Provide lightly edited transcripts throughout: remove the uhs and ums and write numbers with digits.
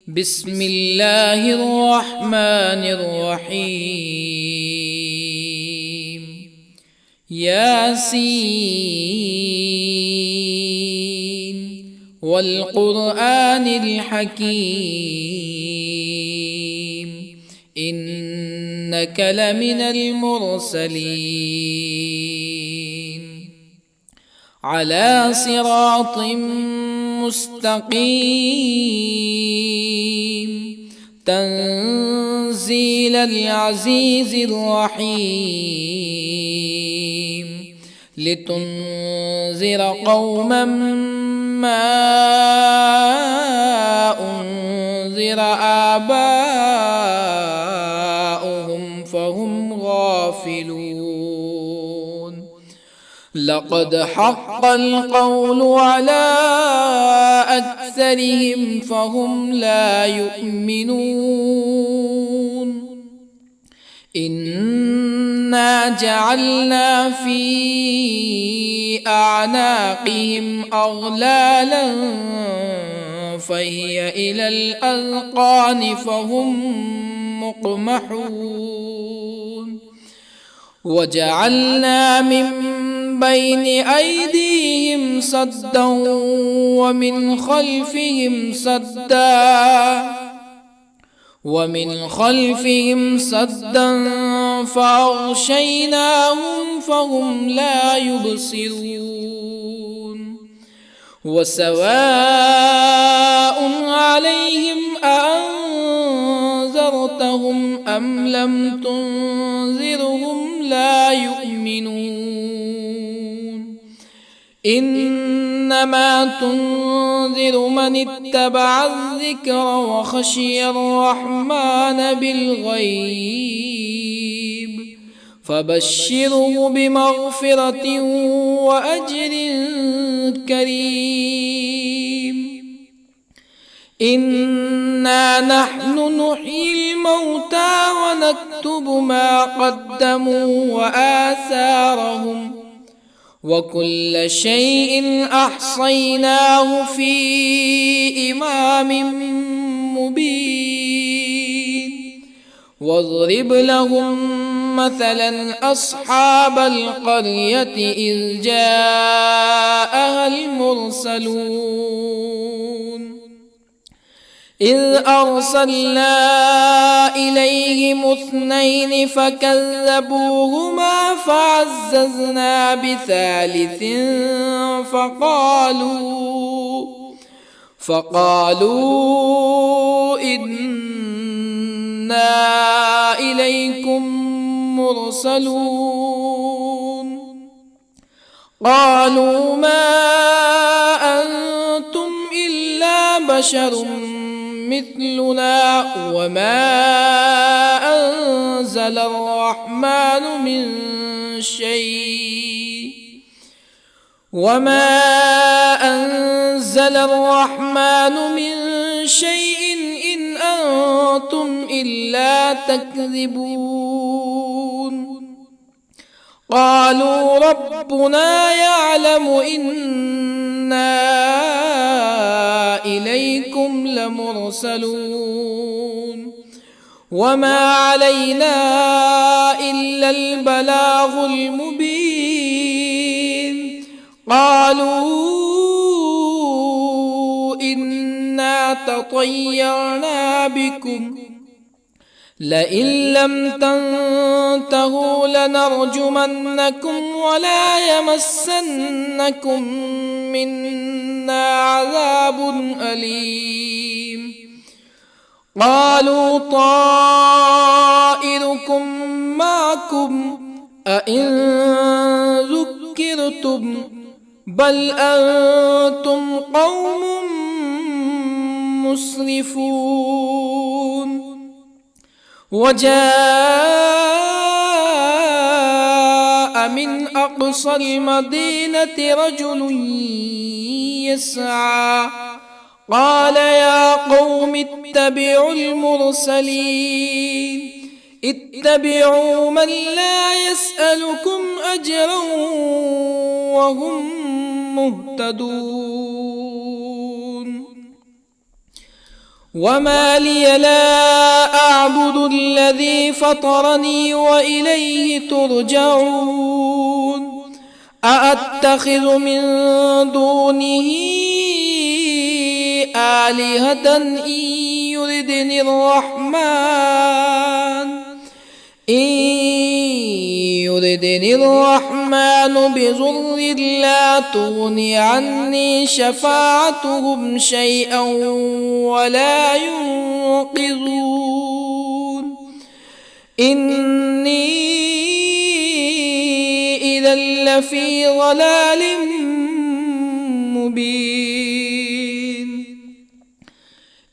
بسم الله الرحمن الرحيم. ياسين والقرآن الحكيم إنك لمن المرسلين على صراط مستقيم تنزيل العزيز الرحيم لتنذر قوما ما أنذر آباؤهم فهم غافلون. لقد حق القول على أكثرهم فهم لا يؤمنون. إنا جعلنا في أعناقهم أغلالا فهي إلى الأذقان فهم مقمحون. وجعلنا من بين أيديهم سدا ومن خلفهم سدا فأغشيناهم فهم لا يبصرون. وسواء عليهم أأنذرتهم أم لم تنذرهم لا يؤمنون. إنما تنذر من اتبع الذكر وخشي الرحمن بالغيب فبشره بمغفرة وأجر كريم. إنا نحن نحيي الموتى ونكتب ما قدموا وآثارهم وكل شيء أحصيناه في إمام مبين. واضرب لهم مثلا أصحاب القرية إذ جاءها المرسلون إذ أرسلنا إليهم اثنين فكذبوهما فعززنا بثالث فقالوا إنا إليكم مرسلون. قالوا ما أنتم إلا بشر مثلنا وما أنزل الرحمن من شيء إن أنتم إلا تكذبون. قالوا ربنا يعلم إنا إليكم لمرسلون وما علينا إلا البلاغ المبين. قالوا إنا تطيرنا بكم لئن لم تنتهوا لنرجمنكم ولا يمسنكم منا عذاب أليم. قالوا طائركم معكم أئن ذكرتم بل أنتم قوم مسرفون. وجاء من أقصى المدينة رجل يسعى قال يا قوم اتبعوا المرسلين اتبعوا من لا يسألكم أجرا وهم مهتدون. وما لي لا أعبد الذي فطرني وإليه ترجعون أأتخذ من دونه آلهة يردني الرحمن بضر لا تغن عني شفاعتهم شيئا ولا ينقذون إني إذا لفي ضلال مبين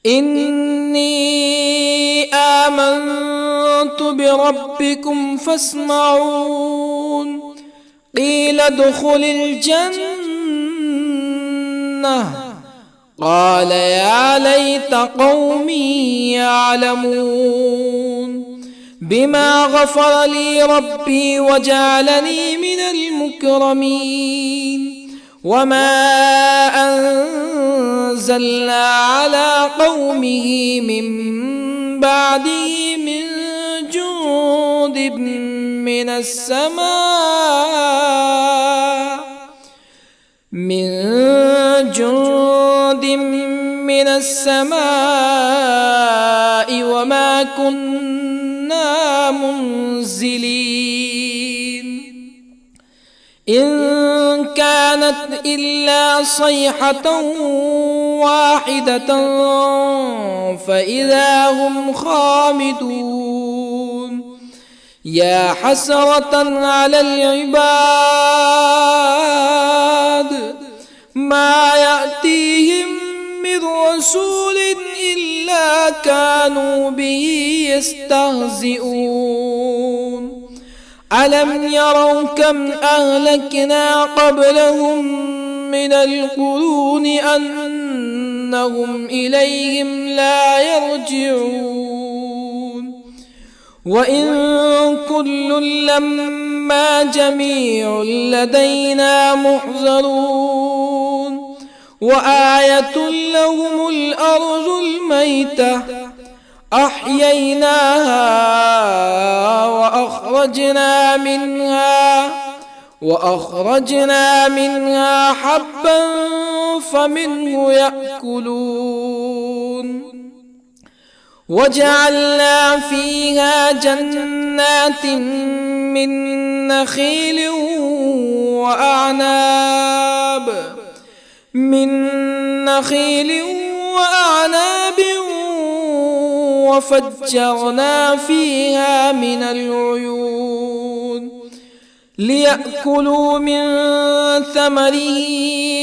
إني آمنت بربكم فاسمعون قيل ادخل الجنة قال يا ليت قومي يعلمون بما غفر لي ربي وجعلني من المكرمين وما أنزلنا على قومه من بعده من جند من السماء وما كنا منزلين إن كانت إلا صيحة واحدة فإذا هم خامدون يا حسرة على العباد ما يأتيهم من رسول إلا كانوا به يستهزئون ألم يروا كم أهلكنا قبلهم من القرون أنهم إليهم لا يرجعون وإن كل لما جميع لدينا محضرون وآية لهم الأرض الميتة أحييناها وأخرجنا منها حبا فمنه يأكلون وجعلنا فيها جنات من نخيل وأعناب وفجرنا فيها من العيون ليأكلوا من ثمره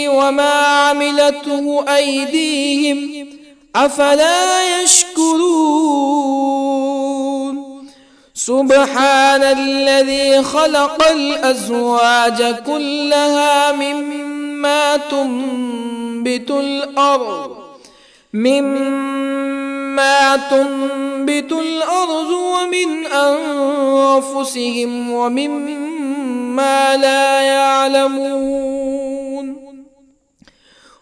وما عملته أيديهم أفلا يشكرون سبحان الذي خلق الأزواج كلها مما تنبت الأرض ومن أنفسهم ومما لا يعلمون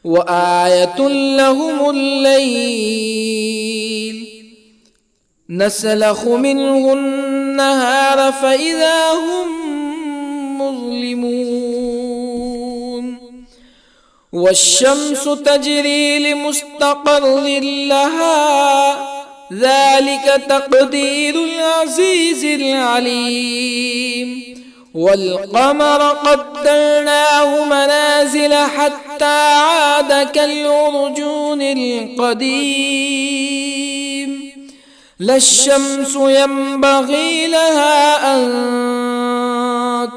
وآية لهم الليل نسلخ منه النهار فإذا هم مظلمون والشمس تجري لمستقر لها ذلك تقدير العزيز العليم والقمر قدرناه منازل حتى عاد كالعرجون القديم لا الشمس ينبغي لها أن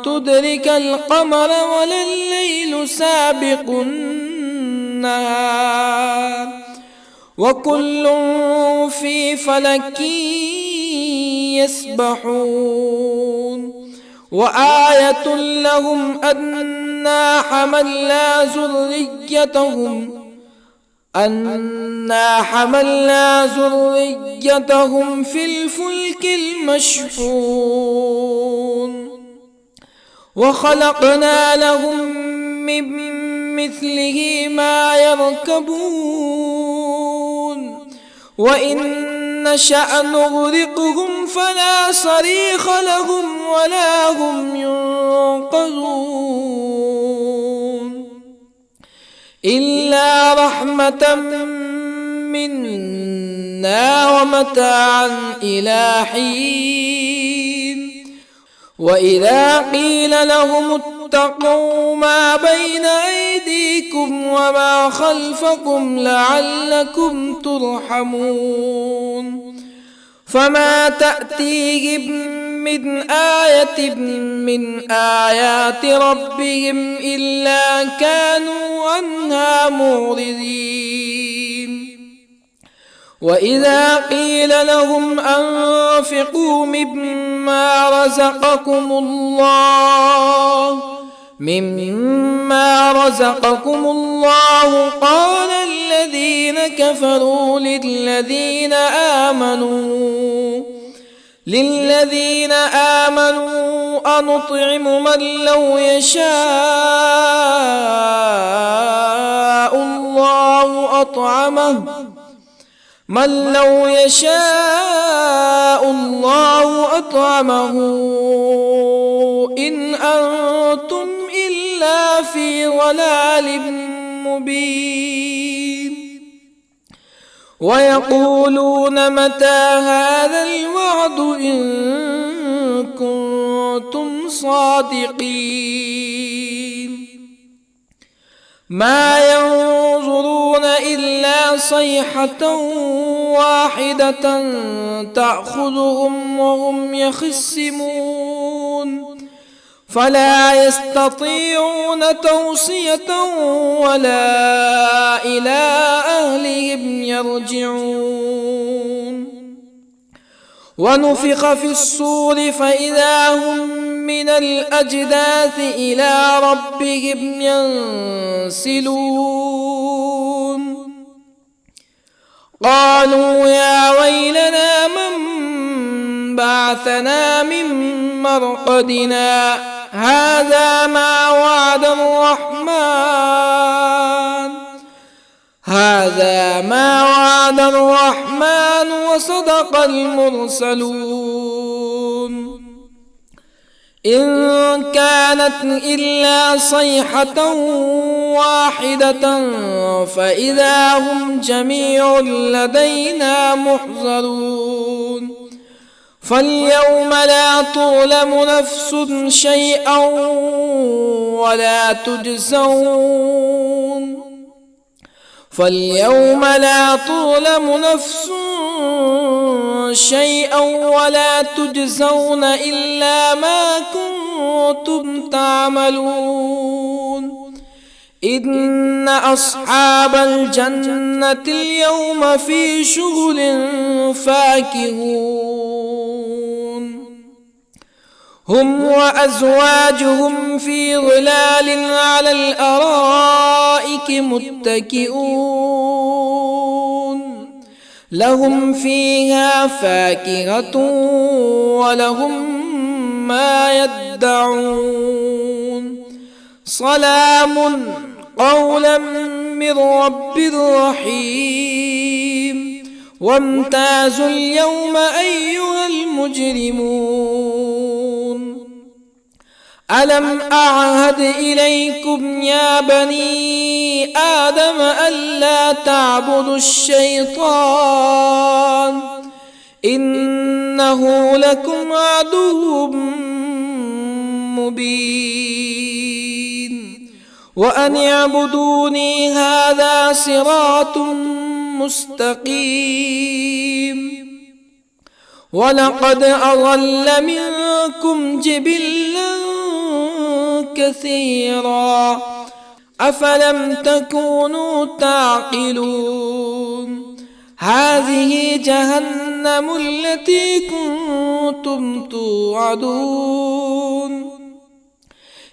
تدرك القمر ولا الليل سابق النهار وكل في فلك يسبحون وآية لهم أنا حملنا ذريتهم في الفلك المشحون وخلقنا لهم من مثله ما يركبون وإن نشأ نغرقهم فلا صريخ لهم ولا هم ينقذون إلا رحمة منا ومتاعا إلى حين وإذا قيل لهم اتقوا ما بين أيديكم وما خلفكم لعلكم ترحمون فما تأتيهم من آية من آيات ربهم إلا كانوا عنها معرضين وإذا قيل لهم أنفقوا مما رزقكم الله قال الذين كفروا للذين آمنوا أنطعم من لو يشاء الله أطعمه إن أنتم إلا في ضلال مبين ويقولون متى هذا الوعد إن كنتم صادقين ما ينظرون إلا صيحة واحدة تأخذهم وهم يخصمون فلا يستطيعون توصية ولا إلى أهلهم يرجعون ونفخ في الصور فإذا هم من الأجداث إلى ربهم ينسلون قالوا يا ويلنا من بعثنا من مرقدنا هذا ما وعد الرحمن وصدق المرسلون إن كانت إلا صيحة واحدة فإذا هم جميع لدينا محضرون فاليوم لا تظلم نفس شيئا ولا تجزون إلا ما كنتم تعملون إن أصحاب الجنة اليوم في شغل فاكهون هم وأزواجهم في ظلال على الأرائك متكئون لهم فيها فاكهة ولهم ما يدعون سلام قولا من رب رحيم وامتازوا اليوم أيها المجرمون ألم أعهد إليكم يا بني آدم ألا تعبدوا الشيطان إنه لكم عدو مبين وأن اعبدوني هذا صراط مستقيم ولقد أضل منكم جبلا كثيرا أفلم تكونوا تعقلون هذه جهنم التي كنتم توعدون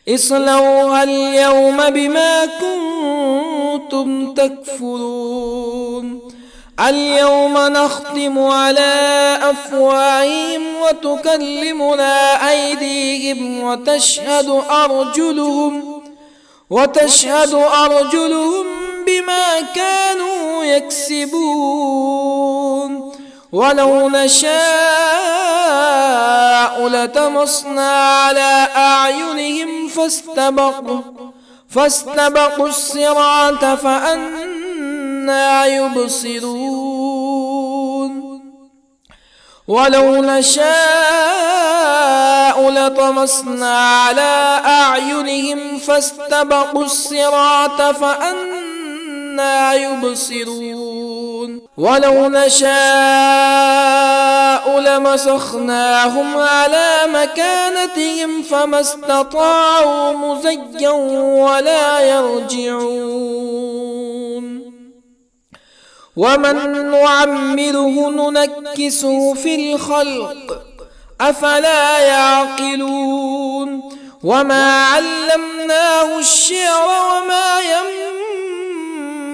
اصلوها اليوم بما كنتم تكفرون اليوم نختم على أفواههم وتكلمنا أيديهم وتشهد أرجلهم بما كانوا يكسبون ولو نشاء لطمسنا على أعينهم فاستبقوا الصراط فأنى يبصرون ولو نشاء لطمسنا على أعينهم فاستبقوا الصراط فأنى يبصرون ولو نشاء لمسخناهم على مكانتهم فما استطاعوا مزيا ولا يرجعون ومن نعمره ننكسه في الخلق أفلا يعقلون وما علمناه الشعر وما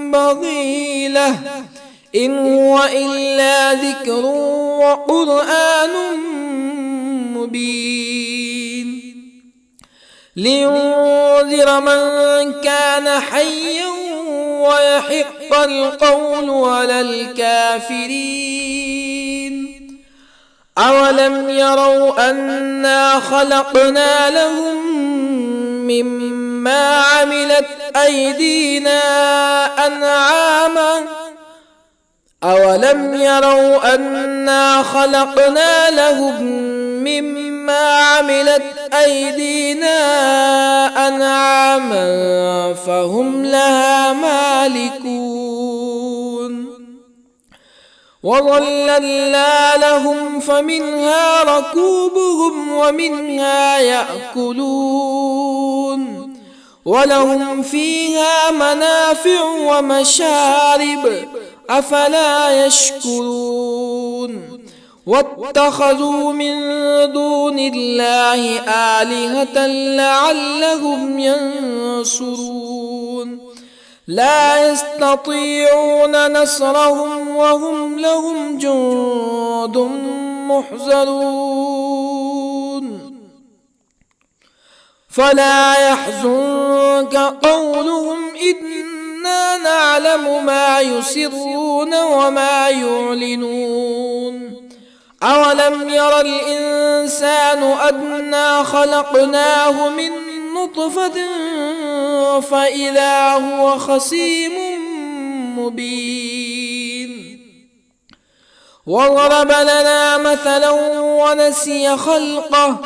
ينبغي له إن هو إلا ذكر وقرآن مبين لينذر من كان حيا ويحق القول على الكافرين أولم يروا أنا خلقنا لهم مما عملت أيدينا أنعاما أولم يروا أنا خلقنا لهم مما عملت أيدينا أنعاما فهم لها مالكون وظللنا لهم فمنها ركوبهم ومنها يأكلون ولهم فيها منافع ومشارب أفلا يشكرون واتخذوا من دون الله آلهة لعلهم ينصرون لا يستطيعون نصرهم وهم لهم جند محضرون فلا يحزنك قولهم إنا نعلم ما يسرون وما يعلنون أولم ير الإنسان أنا خلقناه من نطفة فإذا هو خصيم مبين وضرب لنا مثلا ونسي خلقه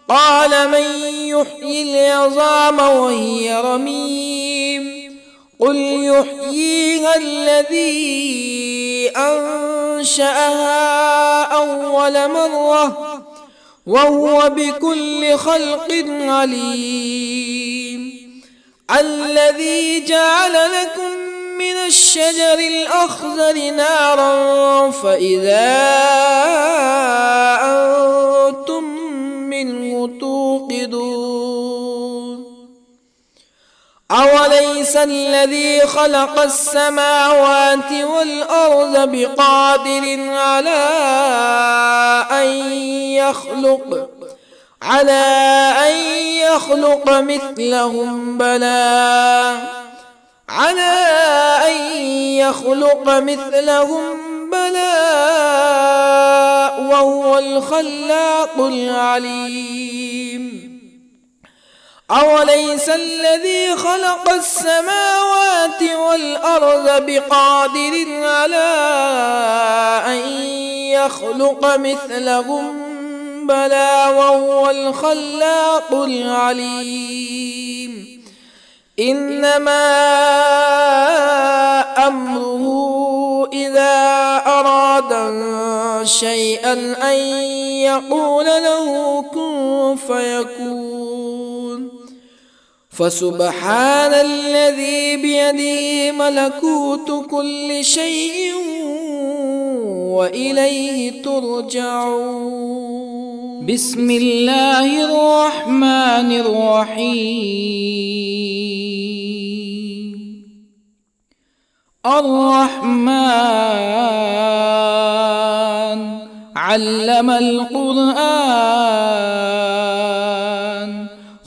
قال من يحيي العظام وهي رميم قل يحييها الذي أنشأها أول مرة وهو بكل خلق عليم الذي جعل لكم من الشجر الأخضر نارا فإذا أنتم منه توقدون أوليس الذي خلق السماوات والأرض بقادر على أن يخلق مثلهم بلى وهو الخلاق العليم أوليس الذي خلق السماوات والأرض بقادر على أن يخلق مثلهم بلى وهو الخلاق العليم إنما أمره إذا أراد شيئا أن يقول له كن فيكون فسبحان الذي بيده ملكوت كل شيء وإليه ترجعون بسم الله الرحمن الرحيم الرحمن علم القرآن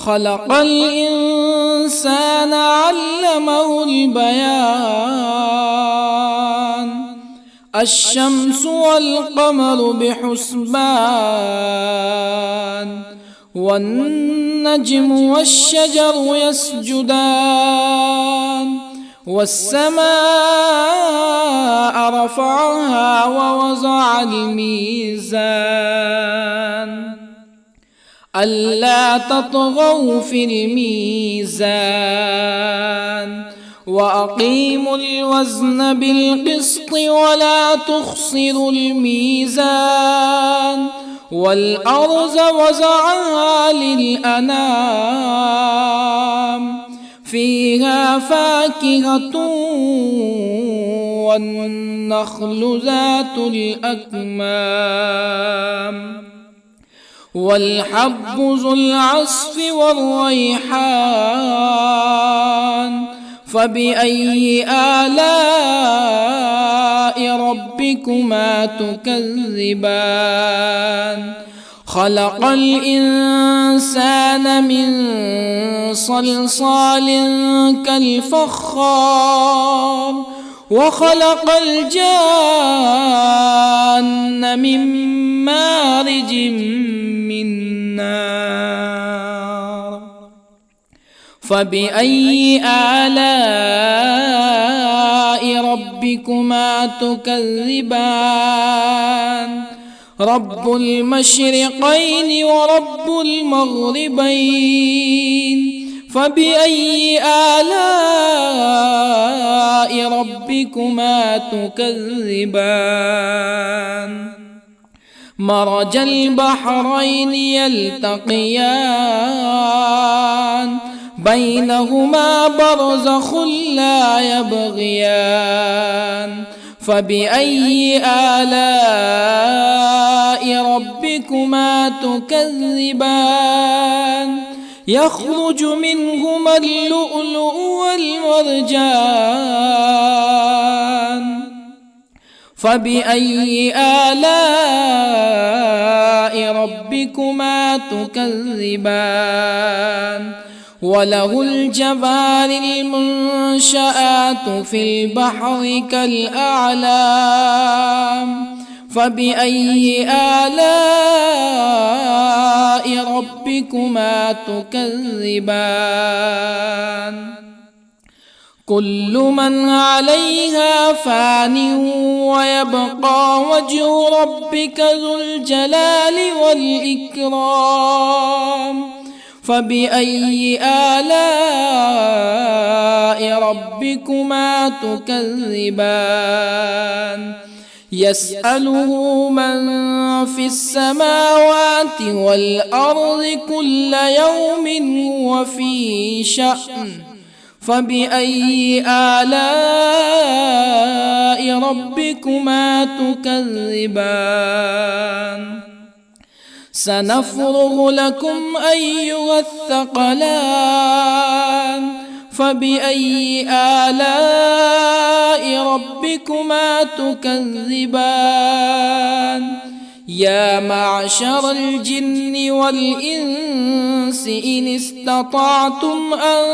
خلق الإنسان علمه البيان الشمس والقمر بحسبان والنجم والشجر يسجدان والسماء رفعها ووضع الميزان ألا تطغوا في الميزان وأقيموا الوزن بالقسط ولا تخسروا الميزان والأرض وضعها للأنام فيها فاكهة والنخل ذات الأكمام والحب ذو العصف والريحان فبأي آلاء ربكما تكذبان خلق الإنسان من صلصال كالفخار وخلق الجان من مارج من نار فبأي آلاء ربكما تكذبان رب المشرقين ورب المغربين فبأي آلاء ربكما تكذبان مرج البحرين يلتقيان بينهما برزخ لا يبغيان فبأي آلاء ربكما تكذبان يخرج منهما اللؤلؤ والمرجان فبأي آلاء ربكما تكذبان وله الجوار المنشآت في البحر كالأعلام فبأي آلاء ربكما تكذبان كل من عليها فان ويبقى وجه ربك ذو الجلال والإكرام فبأي آلاء ربكما تكذبان يسأله من في السماوات والأرض كل يوم هو في شأن فبأي آلاء ربكما تكذبان سنفرغ لكم أيها الثقلان فبأي آلاء ربكما تكذبان يا معشر الجن والإنس إن استطعتم أن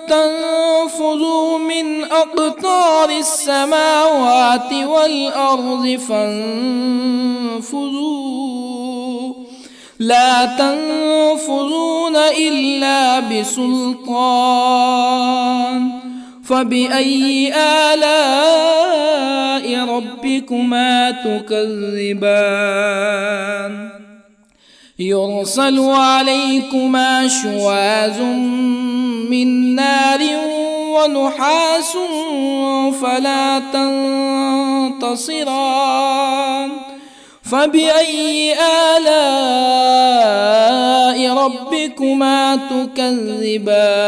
تنفذوا من أقطار السماوات والأرض فانفذوا لا تنفذون إلا بسلطان فبأي آلاء ربكما تكذبان يرسل عليكما شواظ من نار ونحاس فلا تنتصران فبأي آلاء ربكما تكذبان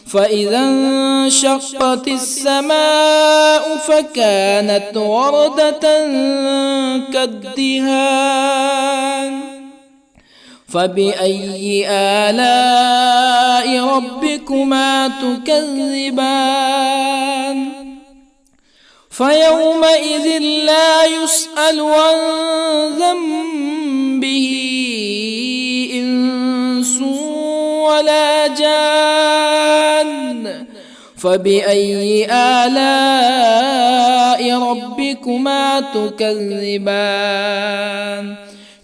فإذا انشقت السماء فكانت وردة كالدهان فبأي آلاء ربكما تكذبان فيومئذ لا يسأل عن ذنبه إنس ولا جان. فبأي آلاء ربكما تكذبان؟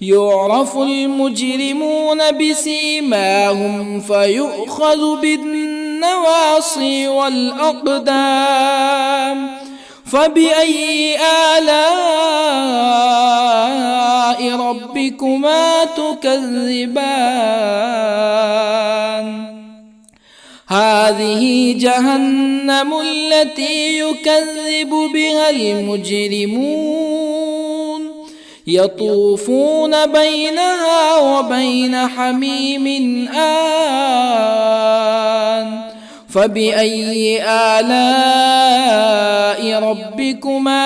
يعرف المجرمون بسيماهم فيؤخذ بالنواصي والأقدام. فبأي آلاء ربكما تكذبان؟ هذه جهنم التي يكذب بها المجرمون، يطوفون بينها وبين حميم آن. فبأي آلاء ربكما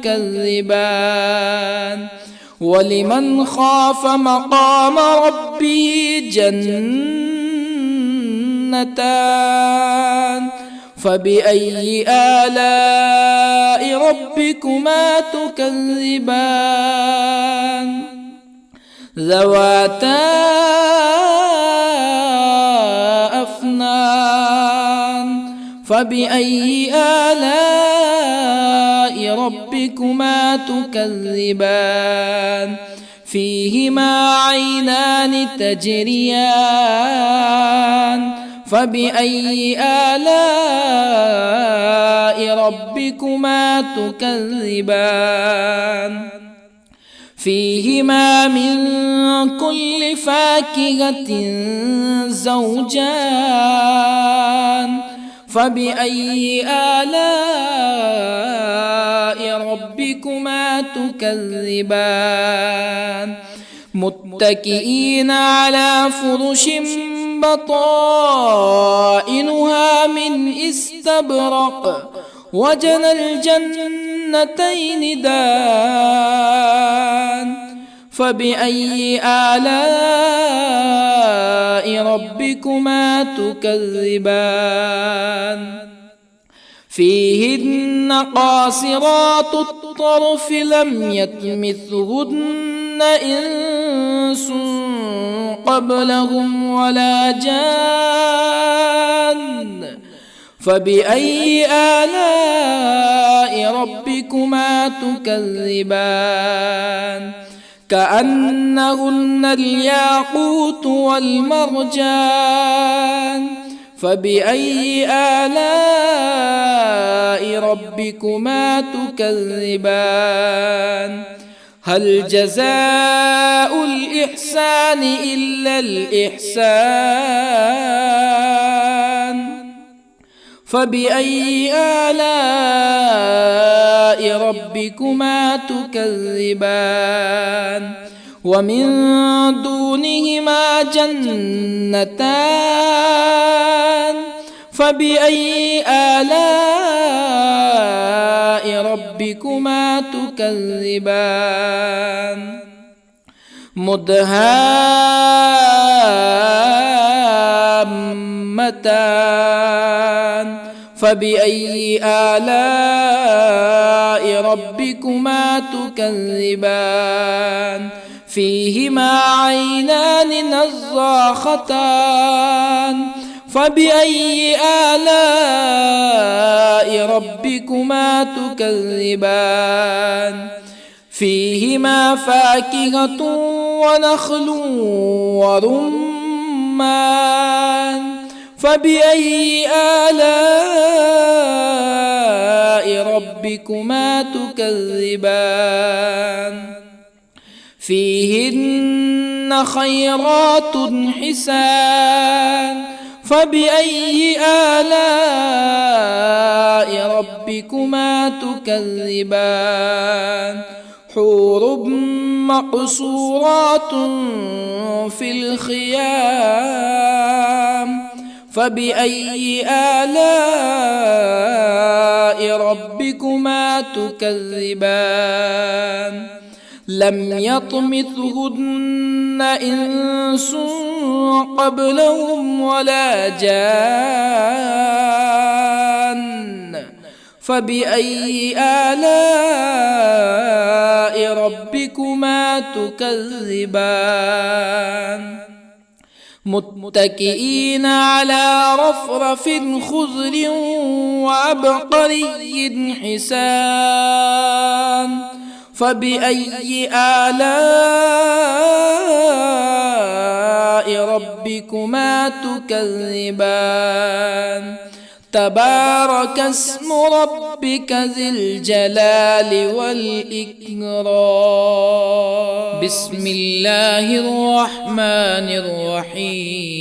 تكذبان؟ ولمن خاف مقام ربه جنتان. فبأي آلاء ربكما تكذبان؟ ذواتا أفنان. فبأي آلاء ربكما تكذبان؟ فيهما عينان تجريان. فبأي آلاء ربكما تكذبان؟ فيهما من كل فاكهة زوجان. فبأي آلاء ربكما تكذبان؟ متكئين على فرش بطائنها من استبرق وجنى الجنتين دان. فبأي آلاء ربكما تكذبان؟ فيهن قاصرات الطرف لم يطمثهن إنس قبلهم ولا جان. فبأي آلاء ربكما تكذبان؟ كأنهن الياقوت والمرجان. فبأي آلاء ربكما تكذبان؟ هل جزاء الإحسان إلا الإحسان؟ فبأي آلاء ربكما تكذبان؟ ومن دونهما جنتان. فبأي آلاء ربكما تكذبان؟ مدهامتان. فبأي آلاء ربكما تكذبان؟ فيهما عينان نضاختان. فبأي آلاء ربكما تكذبان؟ فيهما فاكهة ونخل ورمان. فبأي آلاء ربكما تكذبان؟ فيهن خيرات حسان. فبأي آلاء ربكما تكذبان؟ حور مقصورات في الخيام. فبأي آلاء ربكما تكذبان؟ لم يطمثهن إنس قبلهم ولا جان. فبأي آلاء ربكما تكذبان متكئين على رفرف خضر وعبقري حسان فبأي آلاء ربكما تكذبان تبارك اسم ربك ذي الجلال والإكرام بسم الله الرحمن الرحيم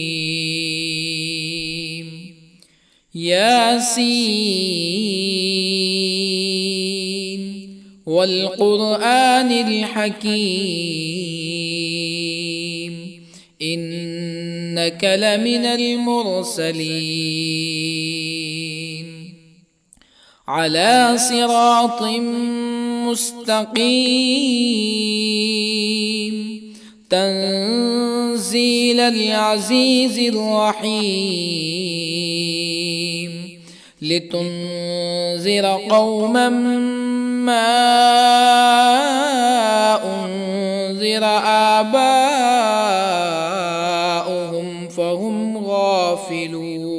ياسين والقرآن الحكيم إنك لمن المرسلين على صراط مستقيم تنزيل العزيز الرحيم لتنذر قوما ما أنذر آباؤهم فهم غافلون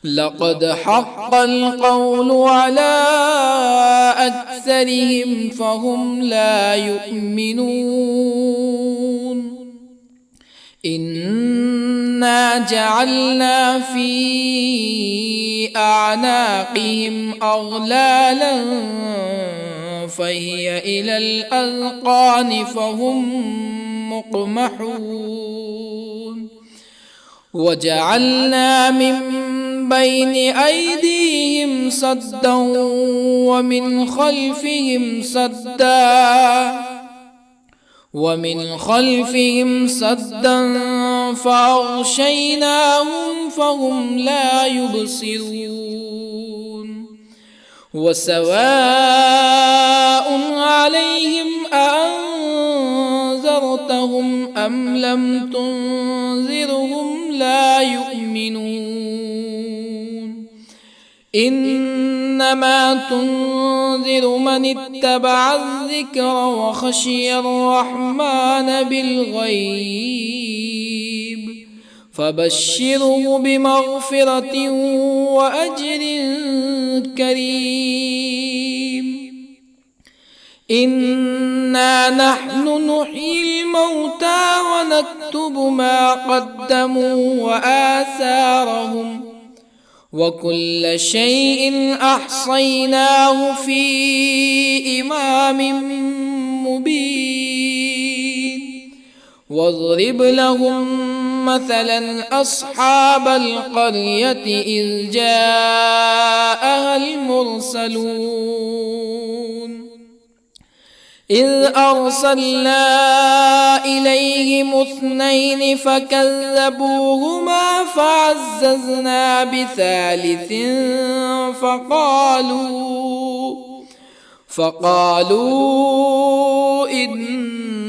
لقد حق القول على أكثرهم فهم لا يؤمنون إنا جعلنا في أعناقهم أغلالا فهي إلى الأذقان فهم مقمحون وجعلنا من بين أيديهم سدا ومن خلفهم سدا فأغشيناهم فهم لا يبصرون وسواء عليهم أأنذرتهم أم لم تنذرهم لا يؤمنون إنما تنذر من اتبع الذكر وخشي الرحمن بالغيب فبشره بمغفرة وأجر كريم إنا نحن نحيي الموتى ونكتب ما قدموا وآثارهم وكل شيء أحصيناه في إمام مبين واضرب لهم مثلا أصحاب القرية إذ جاءها المرسلون إذ أرسلنا إليهم 2 فكذبوهما فعززنا بثالث فقالوا إنا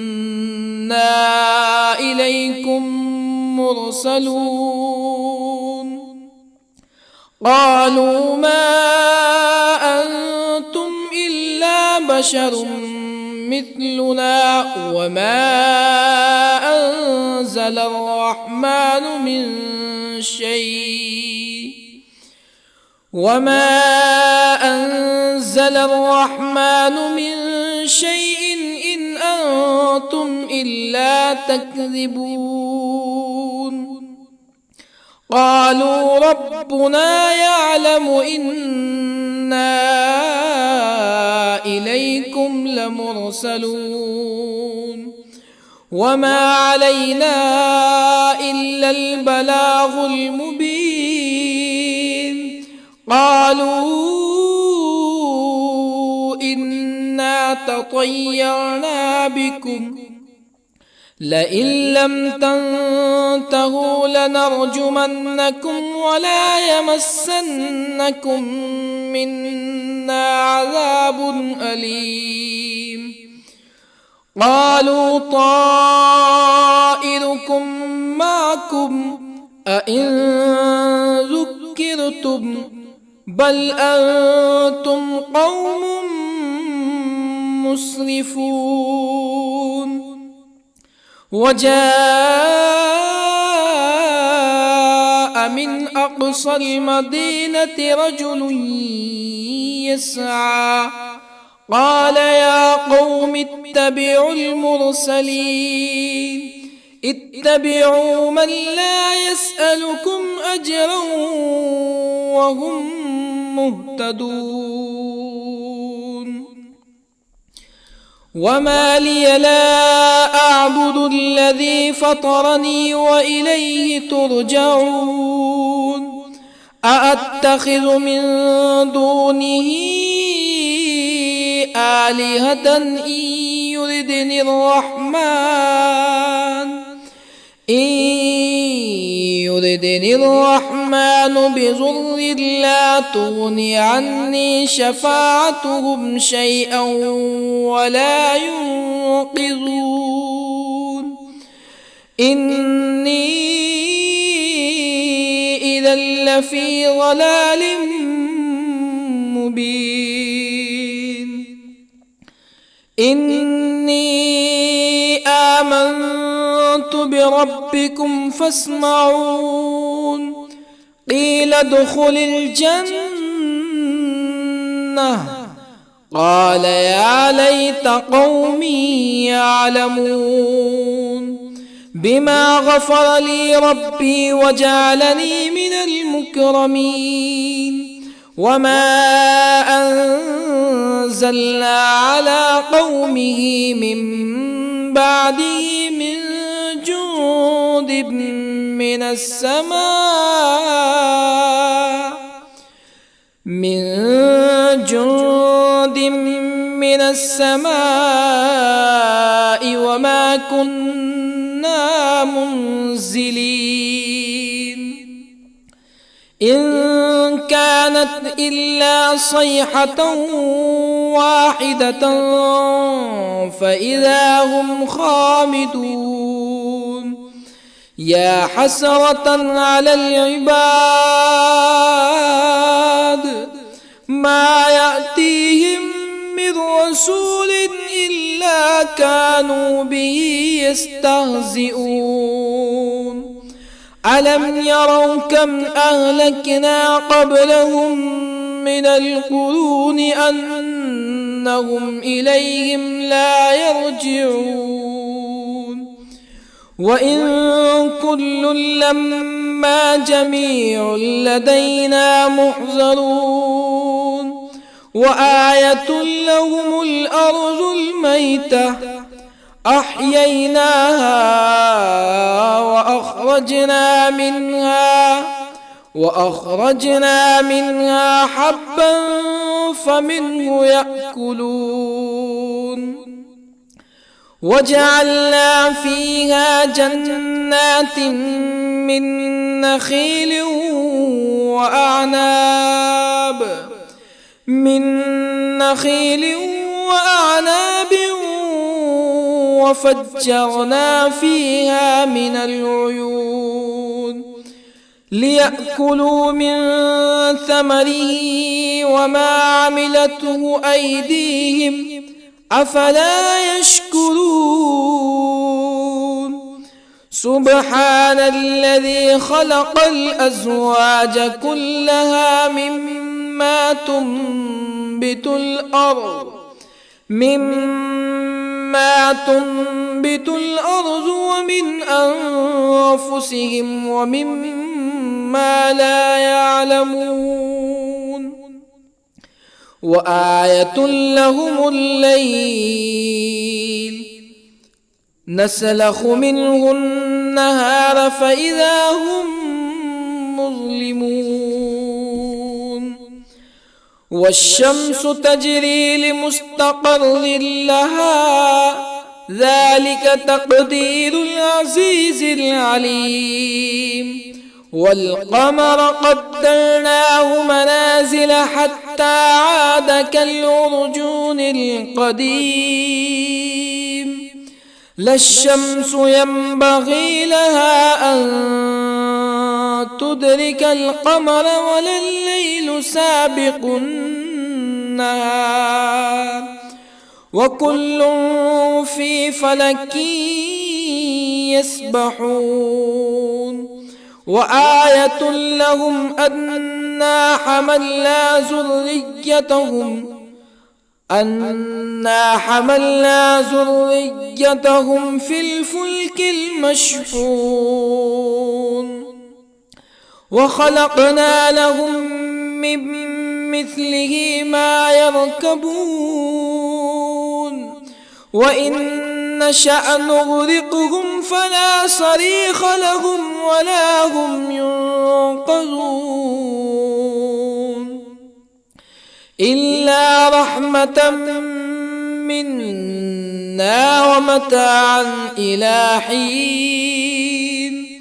إليكم مرسلون قالوا ما أنتم إلا بشر مثلنا وما أنزل الرحمن من شيء إن أنتم إلا تكذبون قالوا ربنا يعلم إنا إليكم لمرسلون وما علينا إلا البلاغ المبين قالوا إنا تطيرنا بكم لئن لم تنتهوا لنرجمنكم ولا يمسنكم منا عذاب أليم قالوا طائركم معكم أئن ذكرتم بل أنتم قوم مسرفون. وجاء من أقصى المدينة رجل يسعى قال يا قوم اتبعوا المرسلين اتبعوا من لا يسألكم أجرا وهم مهتدون. وما لي لا أعبد الذي فطرني وإليه ترجعون. أأتخذ من دونه آلهة إن يردني الرحمن بضر لا تغني عني شفاعتهم شيئا ولا ينقذون. إني إذا لفي ضلال مبين. إني آمنت بربكم فاسمعون. قيل ادخل الجنة قال يا ليت قومي يعلمون بما غفر لي ربي وجعلني من المكرمين. وما أنزلنا على قومه من بعده من جند من السماء وما كنا منزلين. إن كانت إلا صيحة واحدة فإذا هم خامدون. يا حسرة على العباد ما يأتيهم من رسول إلا كانوا به يستهزئون. ألم يروا كم أهلكنا قبلهم من القرون أنهم إليهم لا يرجعون. وإن كل لما جميع لدينا محضرون. وآية لهم الأرض الميتة أحييناها وأخرجنا منها حبا فمنه يأكلون. وجعلنا فيها جنات من نخيل وأعناب وفجرنا فيها من العيون ليأكلوا من ثمره وما عملته أيديهم أفلا يشكرون. سبحان الذي خلق الأزواج كلها مما تنبت الأرض ومن أنفسهم ومما لا يعلمون. وآية لهم الليل نسلخ منه النهار فإذا هم مظلمون. والشمس تجري لمستقر لها ذلك تقدير العزيز العليم. والقمر قدرناه منازل حتى عاد كالعرجون القديم. لا الشمس ينبغي لها أن تدرك القمر ولا الليل سابق النهار وكل في فلك يسبحون وآية لهم أنا حملنا ذريتهم في الفلك المشحون وخلقنا لهم من مثله ما يركبون وإن نشأ نغرقهم فلا صريخ لهم ولا هم ينقذون إلا رحمة منا ومتاعا إلى حين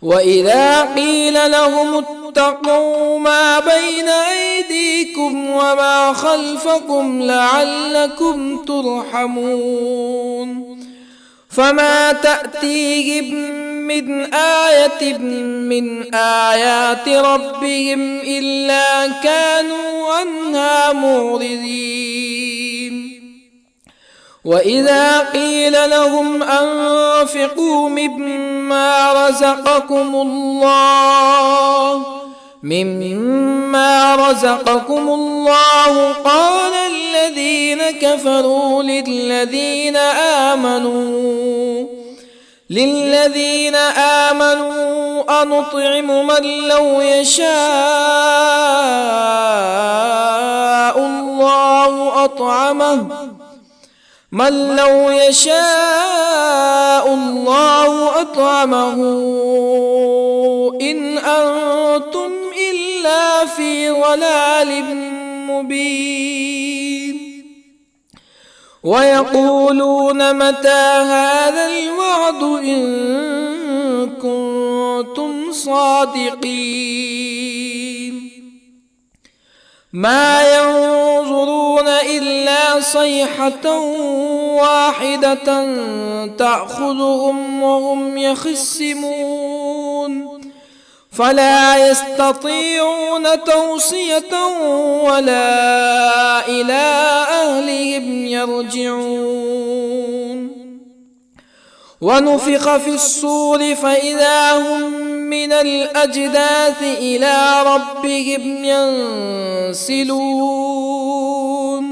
وإذا قيل لهم اتقوا ما بين أيديكم وما خلفكم لعلكم ترحمون فما تأتيهم من آية من آيات ربهم إلا كانوا عنها معرضين وإذا قيل لهم أنفقوا مما رزقكم الله قال الذين كفروا للذين آمنوا أنطعم من لو يشاء الله أطعمه إن أنتم إلا في ضلال مبين ويقولون متى هذا الوعد إن كنتم صادقين ما ينظرون إلا صيحة واحدة تأخذهم وهم يخصمون فلا يستطيعون توصية ولا إلى أهلهم يرجعون ونفخ في الصور فإذا هم من الأجداث إلى ربهم ينسلون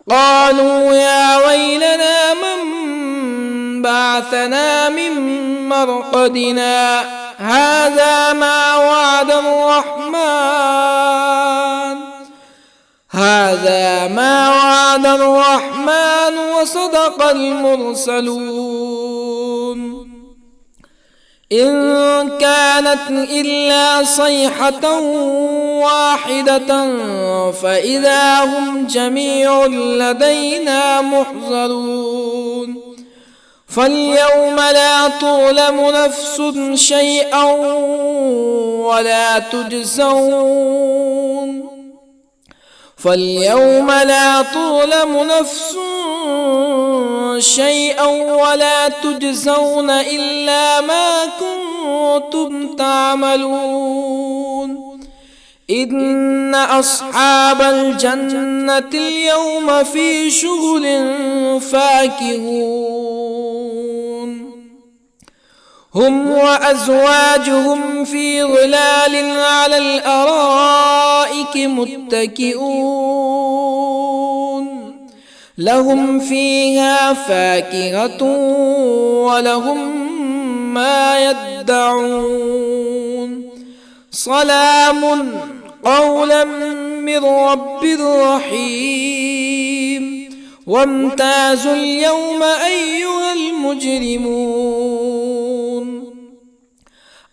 قالوا يا ويلنا من بعثنا من مرقدنا هذا ما وعد الرحمن وصدق المرسلون إن كانت إلا صيحة واحدة فإذا هم جميع لدينا محضرون فاليوم لا تظلم نفس شيئا ولا تجزون إلا ما كنتم تعملون إن أصحاب الجنة اليوم في شغل فاكهون هم وأزواجهم في ظلال على الأرائك متكئون لهم فيها فاكهة ولهم ما يدعون سلام قولا من رب رحيم وامتازوا اليوم أيها المجرمون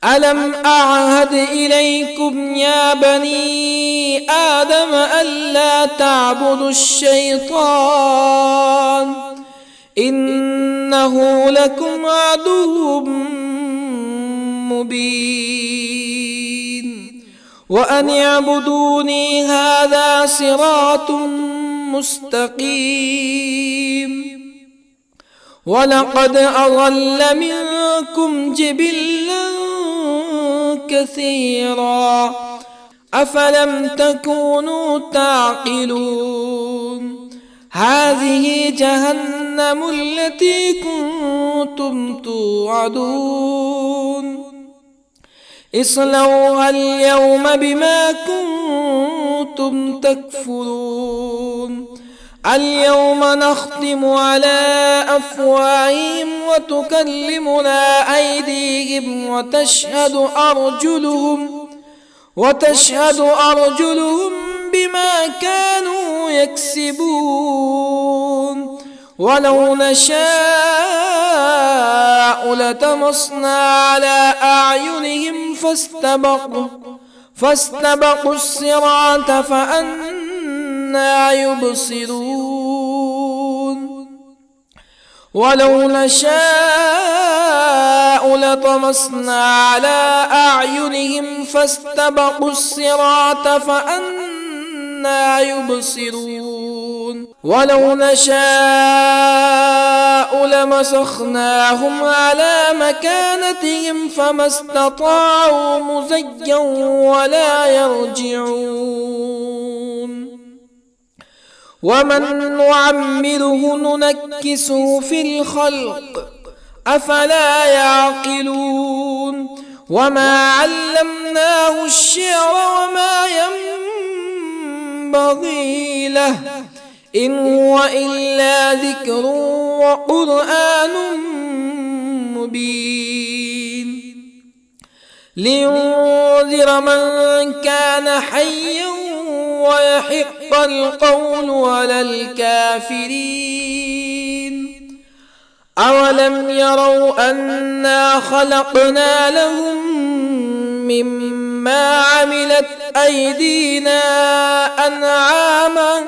ألم أعهد إليكم يا بني آدم ألا تعبدوا الشيطان إنه لكم عدو مبين وأن اعبدوني هذا صراط مستقيم ولقد أضل منكم جبلا كثيرا أفلم تكونوا تعقلون هذه جهنم التي كنتم توعدون اصلوها اليوم بما كنتم تكفرون اليوم نختم على أفواههم وتكلمنا أيديهم وتشهد أرجلهم بما كانوا يكسبون ولو نشاء لطمسنا على أعينهم فاستبقوا الصراط فأنى يبصرون ولو نشاء لطمسنا على أعينهم فاستبقوا الصراط فأنى يبصرون ولو نشاء لمسخناهم على مكانتهم فما استطاعوا مزيا ولا يرجعون ومن نعمره ننكسه في الخلق أفلا يعقلون وما علمناه الشعر وما ينبغي له إن هو إلا ذكر وقرآن مبين لينذر من كان حيا ويحق القول على الكافرين أولم يروا أنا خلقنا لهم مما عملت أيدينا أنعاما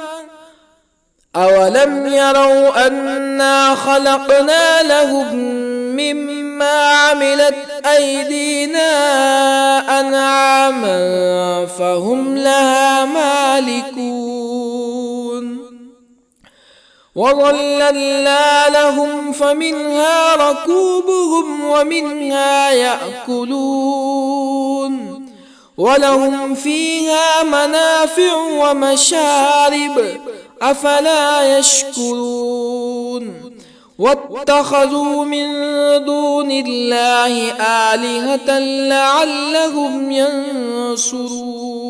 فهم لها مالكون وظللنا لهم فمنها ركوبهم ومنها يأكلون ولهم فيها منافع ومشارب أفلا يشكرون واتخذوا من دون الله آلهة لعلهم ينصرون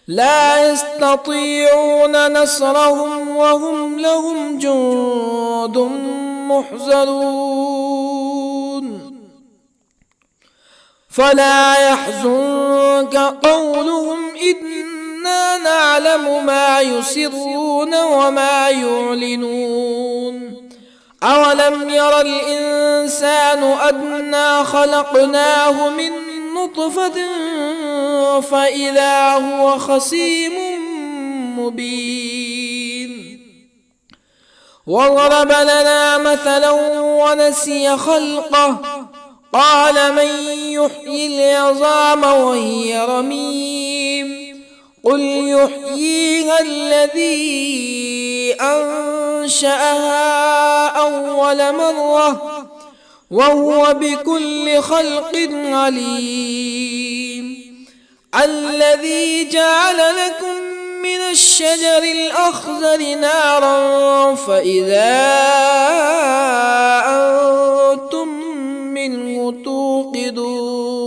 لا يستطيعون نصرهم وهم لهم جند محضرون فلا يحزنك قولهم إنا نعلم ما يسرون وما يعلنون أولم ير الإنسان أنا خلقناه من نطفة فإذا هو خصيم مبين وضرب لنا مثلا ونسي خلقه قال من يحيي العظام وهي رميم قل يحييها الذي أنشأها أول مرة وهو بكل خلق عليم الذي جعل لكم من الشجر الأخضر نارا فإذا أنتم منه توقدون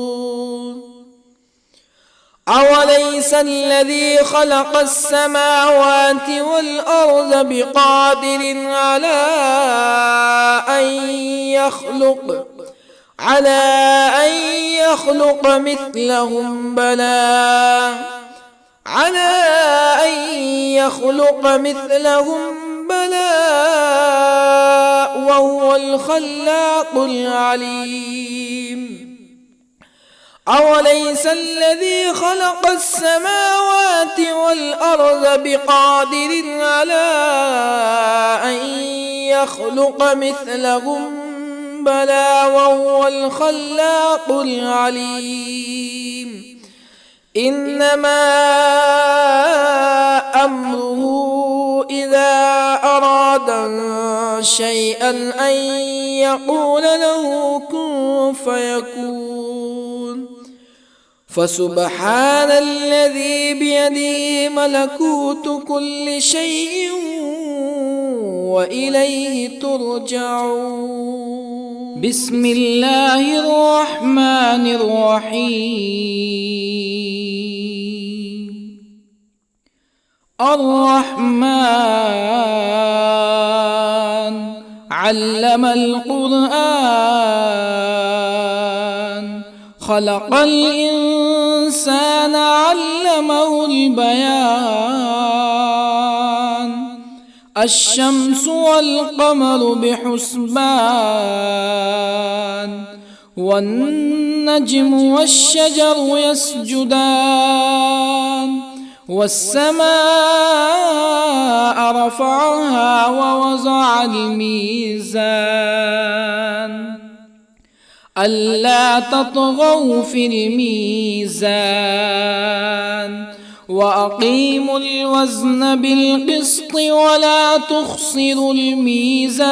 أوليس الذي خلق السماوات والأرض بقادر على أن يخلق مثلهم بلى وهو الخلاق العليم أوليس الذي خلق السماوات والأرض بقادر على أن يخلق مثلهم بلى وهو الخلاق العليم إنما أمره إذا أراد شيئا أن يقول له كن فيكون فسبحان الذي بيده ملكوت كل شيء وإليه ترجعون. بسم الله الرحمن الرحيم. الرحمن علم القرآن، خلق الإنسان علمه البيان. الشمس والقمر بحسبان، والنجم والشجر يسجدان. والسماء رفعها ووضع الميزان، ألا تطغوا في الميزان. وأقيموا الوزن بالقسط ولا تخسروا الميزان.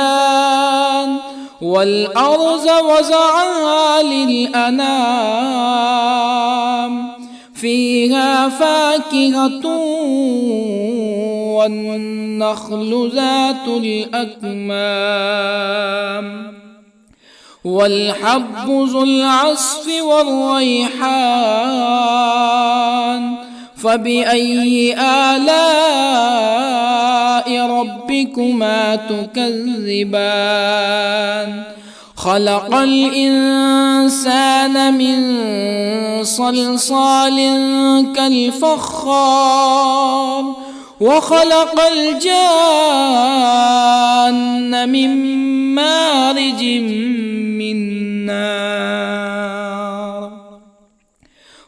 والأرض وضعها للأنام، فيها فاكهة والنخل ذات الأكمام، والحب ذو العصف والريحان. فبأي آلاء ربكما تكذبان؟ خلق الإنسان من صلصال كالفخار، وخلق الجان من مارج من نار.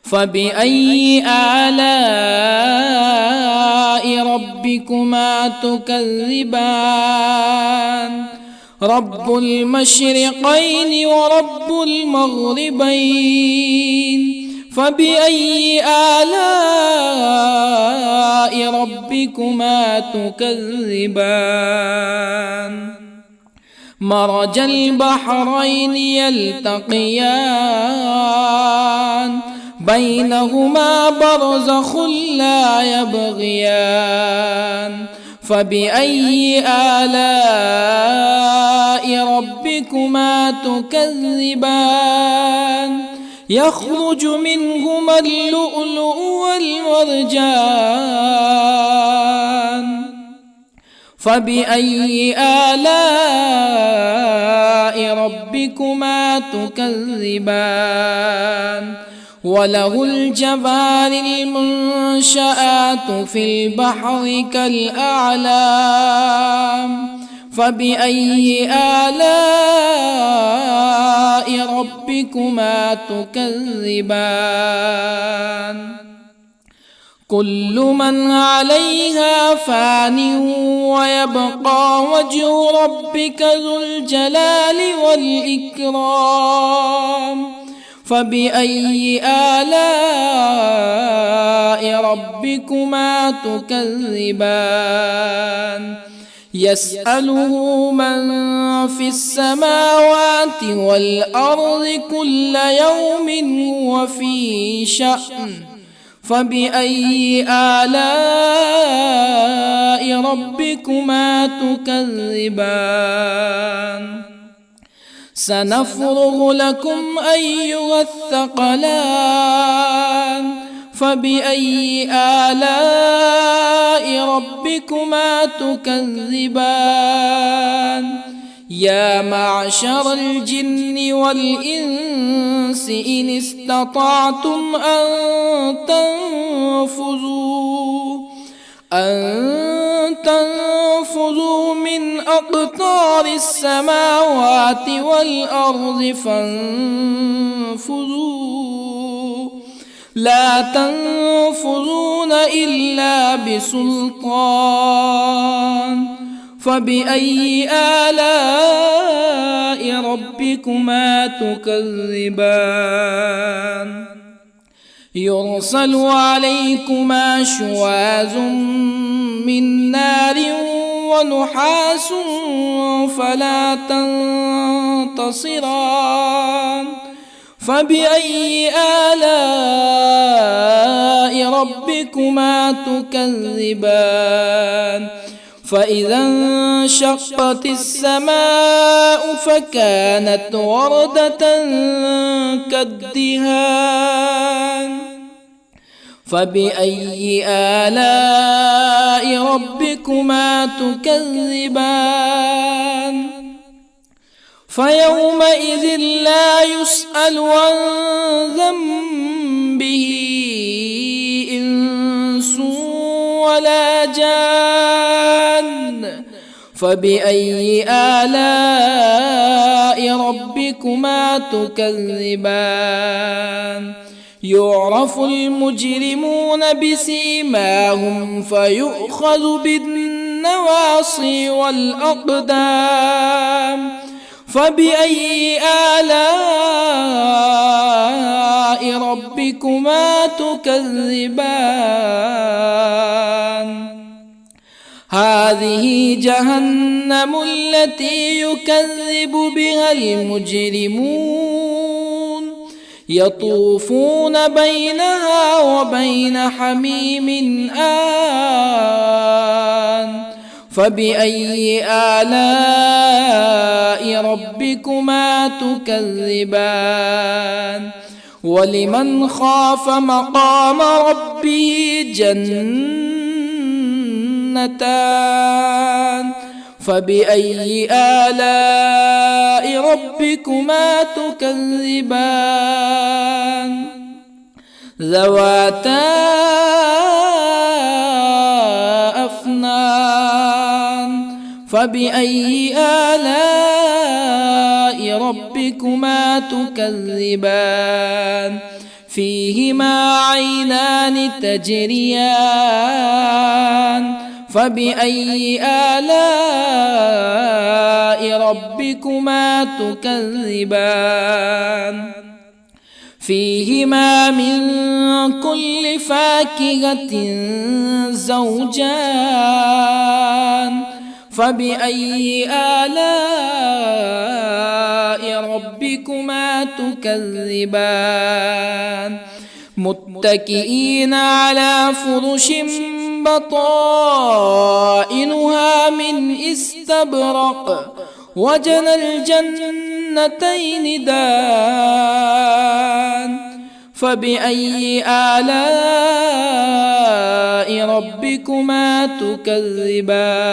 فبأي آلاء ربكما تكذبان؟ رب المشرقين ورب المغربين. فبأي آلاء ربكما تكذبان؟ مرج البحرين يلتقيان، بينهما برزخ لا يبغيان. فبأي آلاء ربكما تكذبان؟ يخرج منهما اللؤلؤ والمرجان. فبأي آلاء ربكما تكذبان؟ وله الجوار المنشآت في البحر كالأعلام. فبأي آلاء ربكما تكذبان؟ كل من عليها فان ويبقى وجه ربك ذو الجلال والإكرام. فبأي آلاء ربكما تكذبان؟ يسأله من في السماوات والأرض كل يوم هو في شأن. فبأي آلاء ربكما تكذبان؟ سنفرغ لكم أيها الثقلان. فبأي آلاء ربكما تكذبان؟ يا معشر الجن والإنس إن استطعتم أن تنفذوا من أقطار السماوات والأرض فانفذوا، لا تنفذون إلا بسلطان. فبأي آلاء ربكما تكذبان؟ يرسل عليكما شواظ من نار ونحاس فلا تنتصران. فبأي آلاء ربكما تكذبان فإذا انشقت السماء فكانت وردة كالدهان فبأي آلاء ربكما تكذبان فيومئذ لا يسأل عن ذنبه إنس ولا جان فبأي آلاء ربكما تكذبان يعرف المجرمون بسيماهم فيؤخذ بالنواصي والأقدام فبأي آلاء ربكما تكذبان هذه جهنم التي يكذب بها المجرمون يطوفون بينها وبين حميم آن فبأي آلاء ربكما تكذبان ولمن خاف مقام ربه جنتان فبأي آلاء ربكما تكذبان ذواتا أفنان فبأي آلاء ربكما تكذبان فيهما عينان تجريان فبأي آلاء ربكما تكذبان فيهما من كل فاكهة زوجان فبأي آلاء ربكما تكذبان متكئين على فرش بطائنها من استبرق وجنى الجنتين دان فبأي آلاء ربكما تكذبان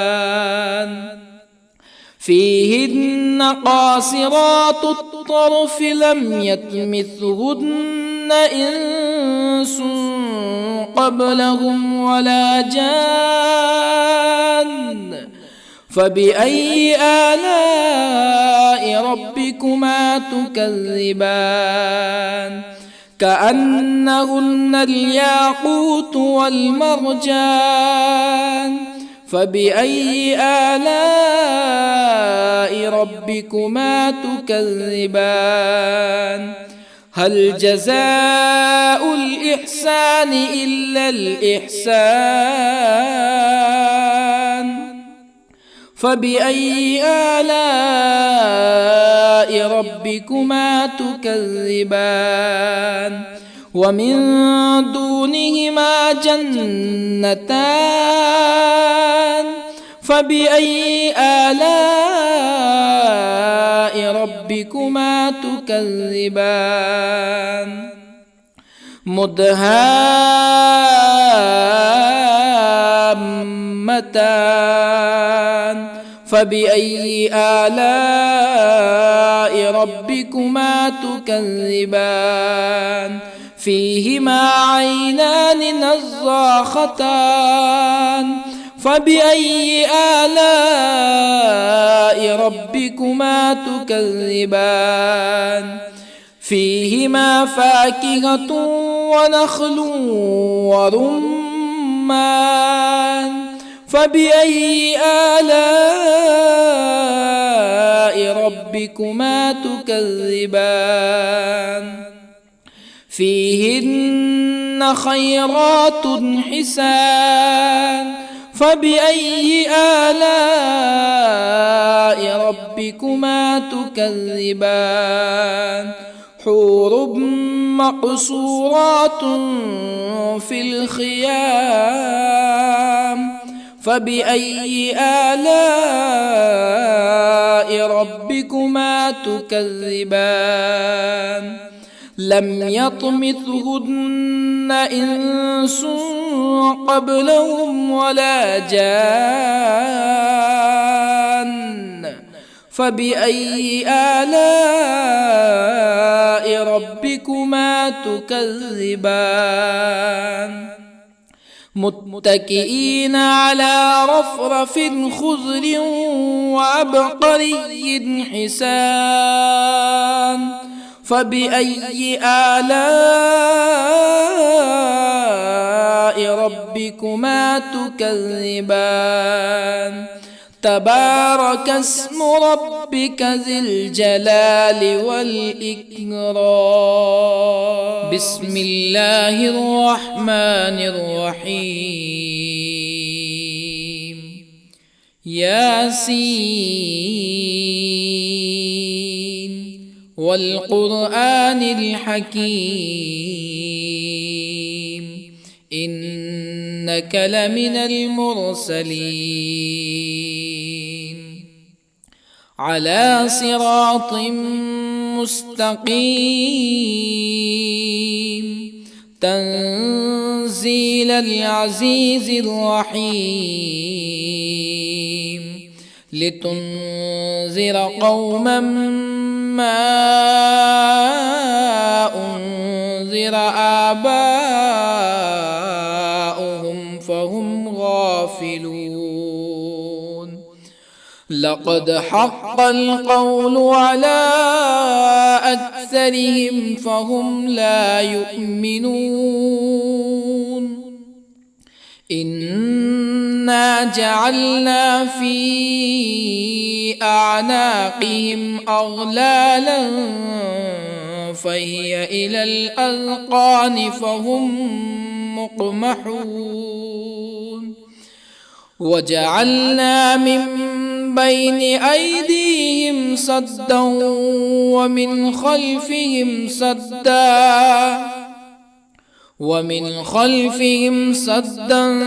فيهن قاصرات الطرف لم يطمثهن إنس قبلهم ولا جان فبأي آلاء ربكما تكذبان كأنهن الياقوت والمرجان فبأي آلاء ربكما تكذبان هل جزاء الإحسان إلا الإحسان فبأي آلاء ربكما تكذبان ومن دونهما جنتان فبأي آلاء ربكما تكذبان مدهامتان فبأي آلاء ربكما تكذبان فيهما عينان نضاختان فبأي آلاء ربكما تكذبان فيهما فاكهة ونخل ورمان فبأي آلاء ربكما تكذبان فيهن خيرات حسان فبأي آلاء ربكما تكذبان حور مقصورات في الخيام فبأي آلاء ربكما تكذبان لم يطمثهن إنس قبلهم ولا جان فبأي آلاء ربكما تكذبان متكئين على رفرف خضر وعبقري حسان فبأي آلاء ربكما تكذبان تبارك اسم ربك ذي الجلال والإكرام بسم الله الرحمن الرحيم ياسين والقرآن الحكيم إنك لمن المرسلين على صراط مستقيم تنزيل العزيز الرحيم لتنذر قوما ما أنذر آباؤهم فهم غافلون لقد حق القول على أكثرهم فهم لا يؤمنون إنا جعلنا في أعناقهم أغلالا فهي إلى الأذقان فهم مقمحون وجعلنا من بين أيديهم سدا ومن خلفهم سدا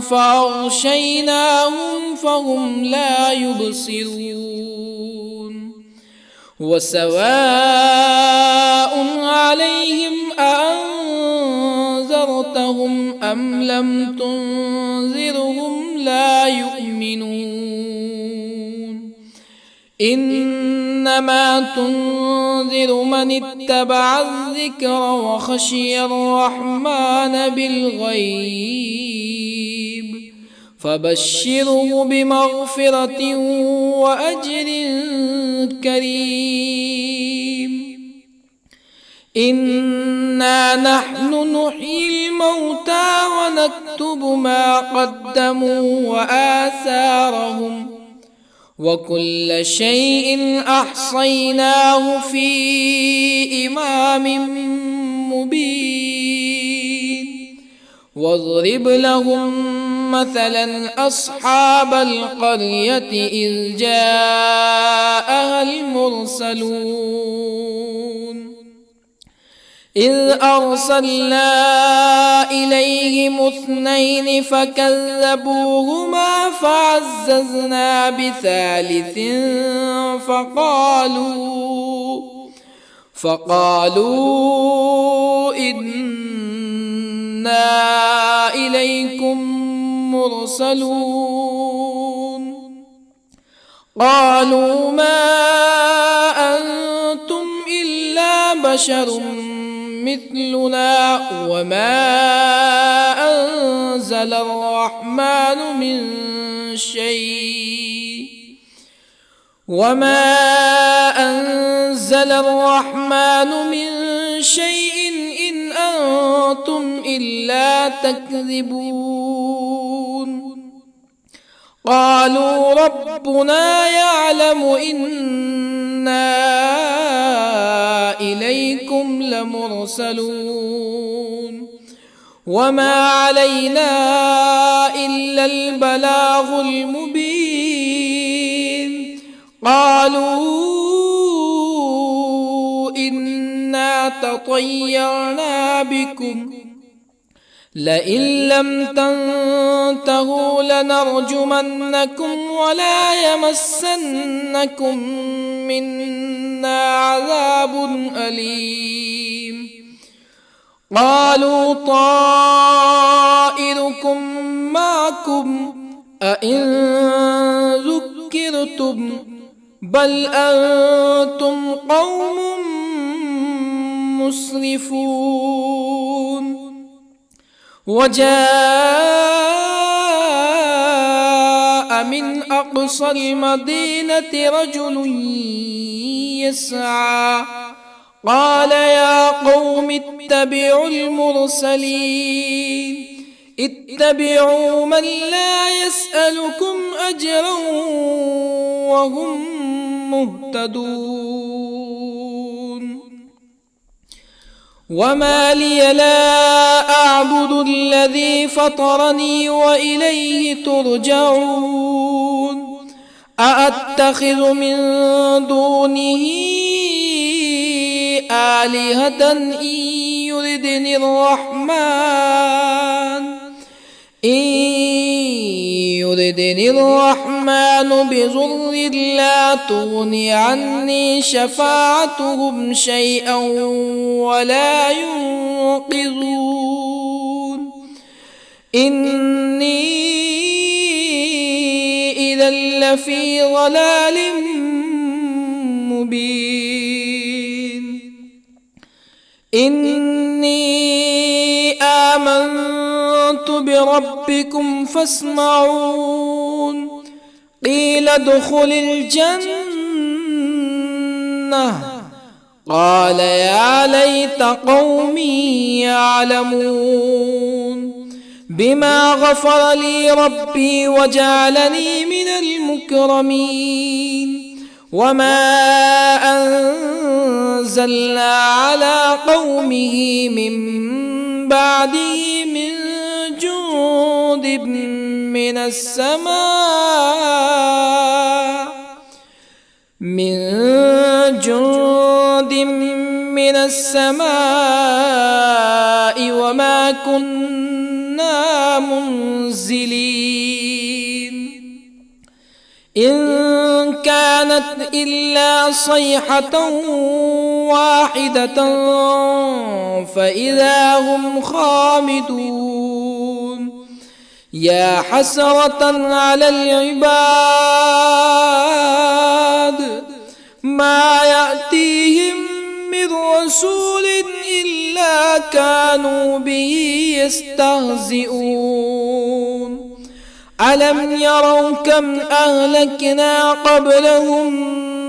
فأغشيناهم فهم لا يبصرون وسواء عليهم أأنذرتهم أم لم تنذرهم لا يؤمنون إنما تنذر من اتبع الذكر وخشي الرحمن بالغيب فبشره بمغفرة وأجر كريم إنا نحن نحيي الموتى ونكتب ما قدموا وآثارهم وكل شيء أحصيناه في إمام مبين واضرب لهم مثلا أصحاب القرية إذ جاءها المرسلون إذ أرسلنا إليهم اثنين فكذبوهما فعززنا بثالث فقالوا إنا إليكم مرسلون قالوا ما أنتم إلا بشر مثلنا وما أنزل الرحمن من شيء إن أنتم إلا تكذبون قالوا ربنا يعلم إنا إليكم لمرسلون وما علينا إلا البلاغ المبين قالوا إنا تطيرنا بكم لئن لم تنتهوا لنرجمنكم ولا يمسنكم منا عذاب أليم قالوا طائركم معكم أئن ذكرتم بل أنتم قوم مسرفون وجاء من أقصى المدينة رجل يسعى قال يا قوم اتبعوا المرسلين اتبعوا من لا يسألكم أجرا وهم مهتدون وما لي لا أعبد الذي فطرني وإليه ترجعون أأتخذ من دونه آلهة إن يردني الرحمن بضر لا تغني عني شفاعتهم شيئا ولا ينقذون إني إذا لفي ضلال مبين إني آمنت بربكم فاسمعون قيل ادخل الجنة قال يا ليت قومي يعلمون بما غفر لي ربي وجعلني من المكرمين وما أنزلنا على قومه من بعده من جند من السماء وما كنا منزلين إن كانت إلا صيحة واحدة فإذا هم خامدون يا حسرة على العباد ما يأتيهم من رسول إلا كانوا به يستهزئون ألم يروا كم أهلكنا قبلهم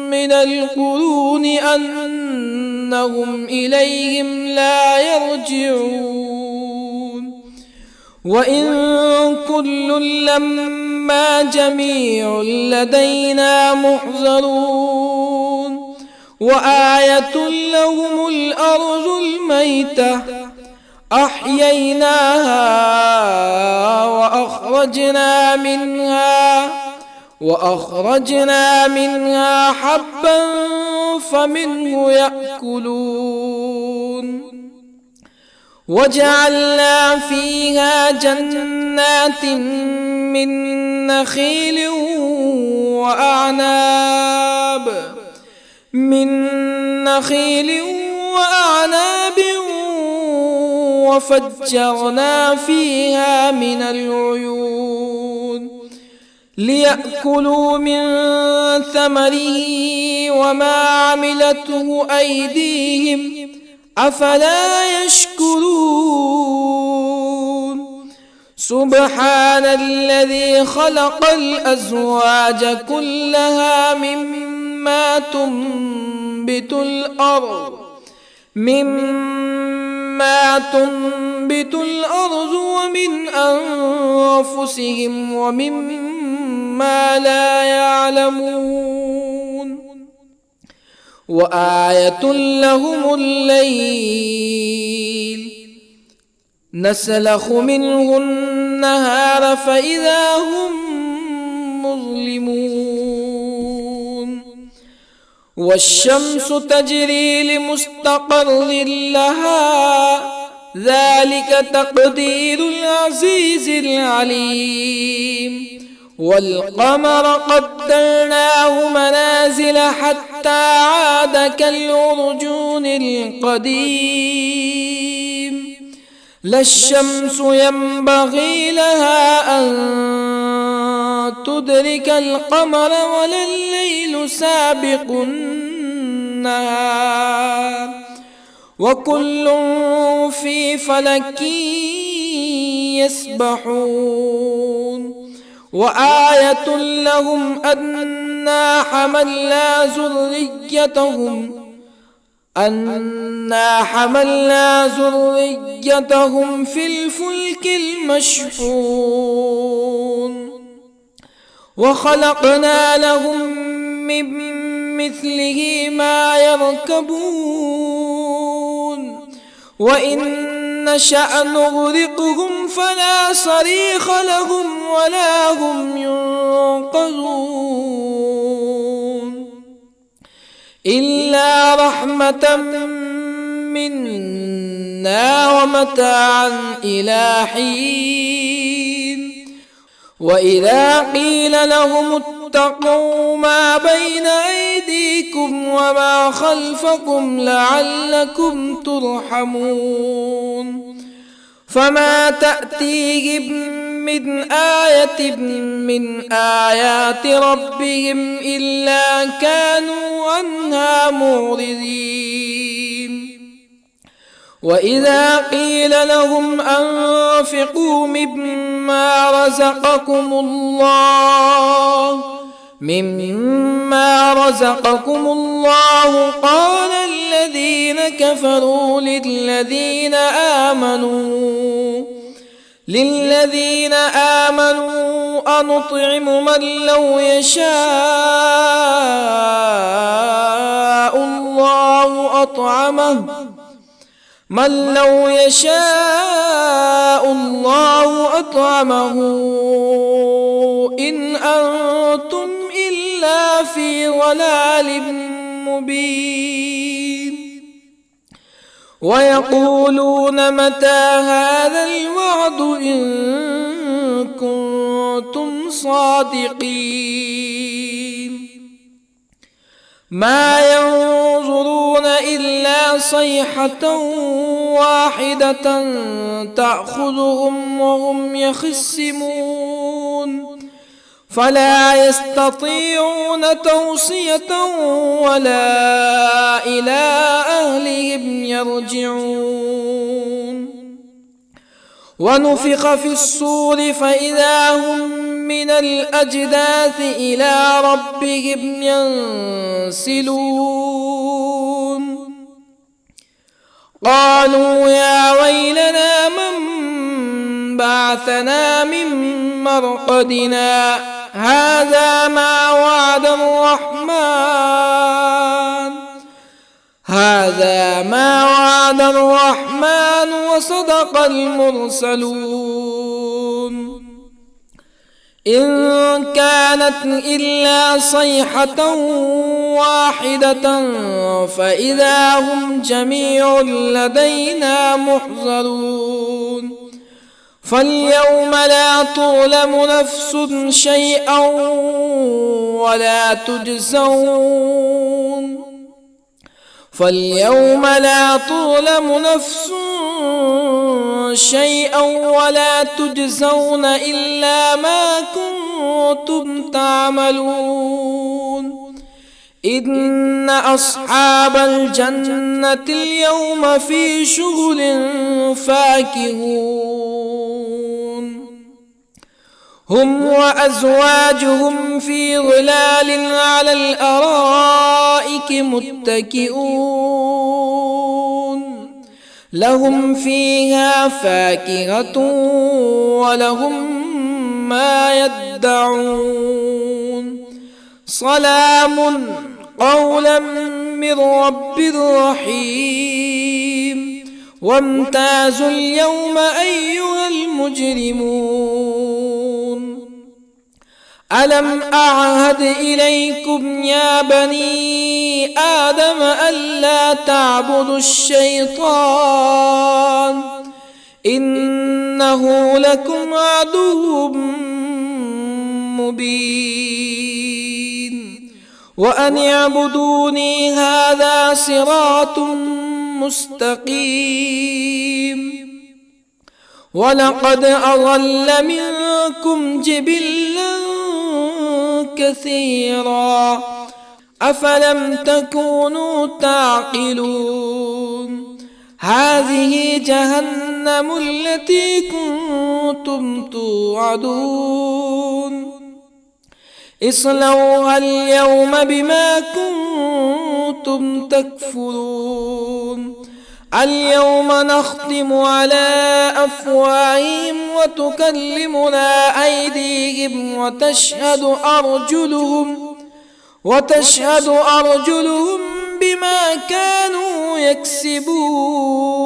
من القرون أنهم إليهم لا يرجعون وإن كل لما جميع لدينا محضرون وآية لهم الأرض الميتة أحييناها وأخرجنا منها حبا فمنه يأكلون وجعلنا فيها جنات من نخيل وأعناب وفجرنا فيها من العيون ليأكلوا من ثمره وما عملته أيديهم أفلا يشكرون سبحان الذي خلق الأزواج كلها مما تنبت الأرض ومن أنفسهم ومما لا يعلمون وآية لهم الليل نسلخ منه النهار فإذا هم مظلمون والشمس تجري لمستقر لها ذلك تقدير العزيز العليم والقمر قدرناه منازل حتى عاد كالعرجون القديم لا الشمس ينبغي لها أن تدرك القمر ولا الليل سابق النهار وكل في فلك يسبحون وآية لهم أنا حملنا ذريتهم في الفلك المشحون وخلقنا لهم من مثله ما يركبون وإن نشأ نغرقهم فلا صريخ لهم ولا هم ينقذون إلا رحمة منا ومتاعا إلى حين وإذا قيل لهم اتقوا ما بين أيديكم وما خلفكم لعلكم ترحمون فما تأتيهم من آية من آيات ربهم إلا كانوا عنها معرضين وإذا قيل لهم أنفقوا مما رزقكم الله قال الذين كفروا للذين آمنوا أنطعم من لو يشاء الله أطعمه إن أنتم إلا في ضلال مبين ويقولون متى هذا الوعد إن كنتم صادقين ما ينظرون إلا صيحة واحدة تأخذهم وهم يخصمون فلا يستطيعون توصية ولا إلى أهلهم يرجعون ونفخ في الصور فإذا هم من الأجداث إلى ربهم ينسلون قالوا يا ويلنا من بعثنا من مرقدنا هذا ما وعد الرحمن وصدق المرسلون إن كانت إلا صيحة واحدة فإذا هم جميع لدينا محضرون فاليوم لا تظلم نفس شيئا ولا تجزون إلا ما كنتم تعملون إن أصحاب الجنة اليوم في شغل فاكهون هم وأزواجهم في ظلال على الأرائك متكئون لهم فيها فاكهة ولهم ما يدعون سلام قولا من رب رحيم وامتازوا اليوم أيها المجرمون ألم أعهد إليكم يا بني آدم ألا تعبدوا الشيطان إنه لكم عدو مبين وأن اعبدوني هذا صراط مستقيم ولقد أضل منكم جبلا كثيرا أفلم تكونوا تعقلون هذه جهنم التي كنتم توعدون اصلوها اليوم بما كنتم تكفرون اليوم نختم على أفواههم وتكلمنا أيديهم وتشهد أرجلهم بما كانوا يكسبون